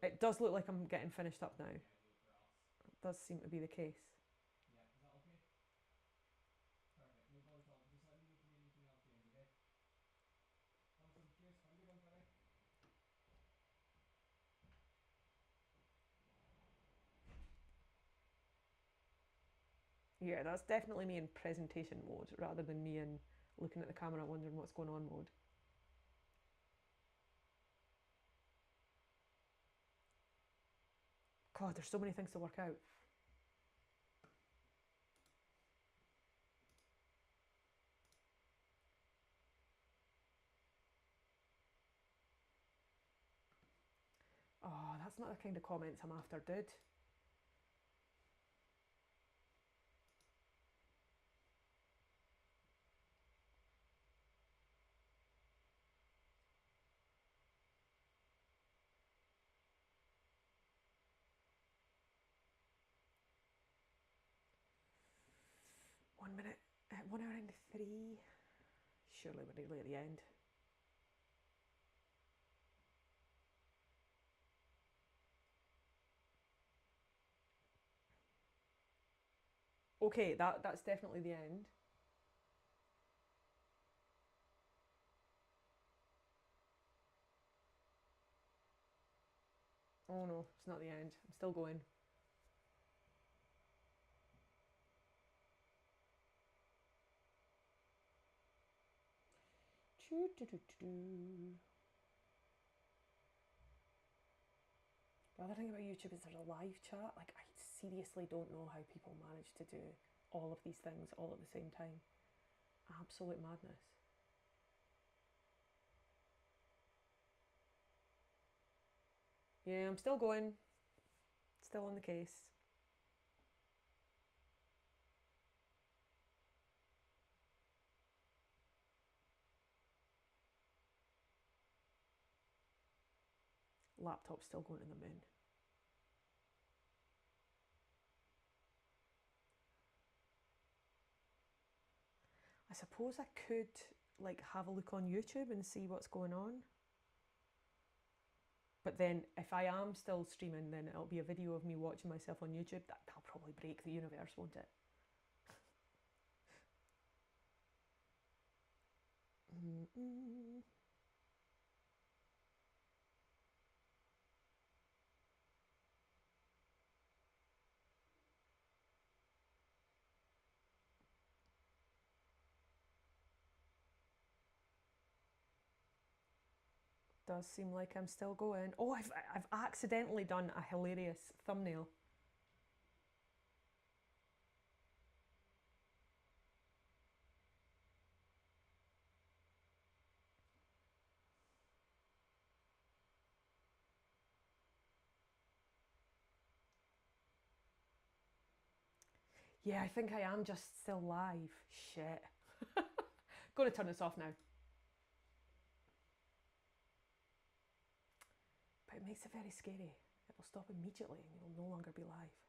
It does look like I'm getting finished up now. It does seem to be the case. Yeah, that's definitely me in presentation mode rather than me in looking at the camera wondering what's going on mode. God, there's so many things to work out. Oh, that's not the kind of comments I'm after, dude. One hour and 3. Surely we're nearly at the end. Okay, that's definitely the end. Oh no, it's not the end. I'm still going. The other thing about YouTube is there's a live chat. Like, I seriously don't know how people manage to do all of these things all at the same time. Absolute madness. Yeah, I'm still going. Still on the case. Laptop's still going to the moon. I suppose I could like have a look on YouTube and see what's going on. But then if I am still streaming, then it'll be a video of me watching myself on YouTube. That'll probably break the universe, won't it? Does seem like I'm still going. Oh, I've accidentally done a hilarious thumbnail. Yeah, I think I am just still live. Shit. Gonna turn this off now. But it makes it very scary. It'll stop immediately and you'll no longer be live.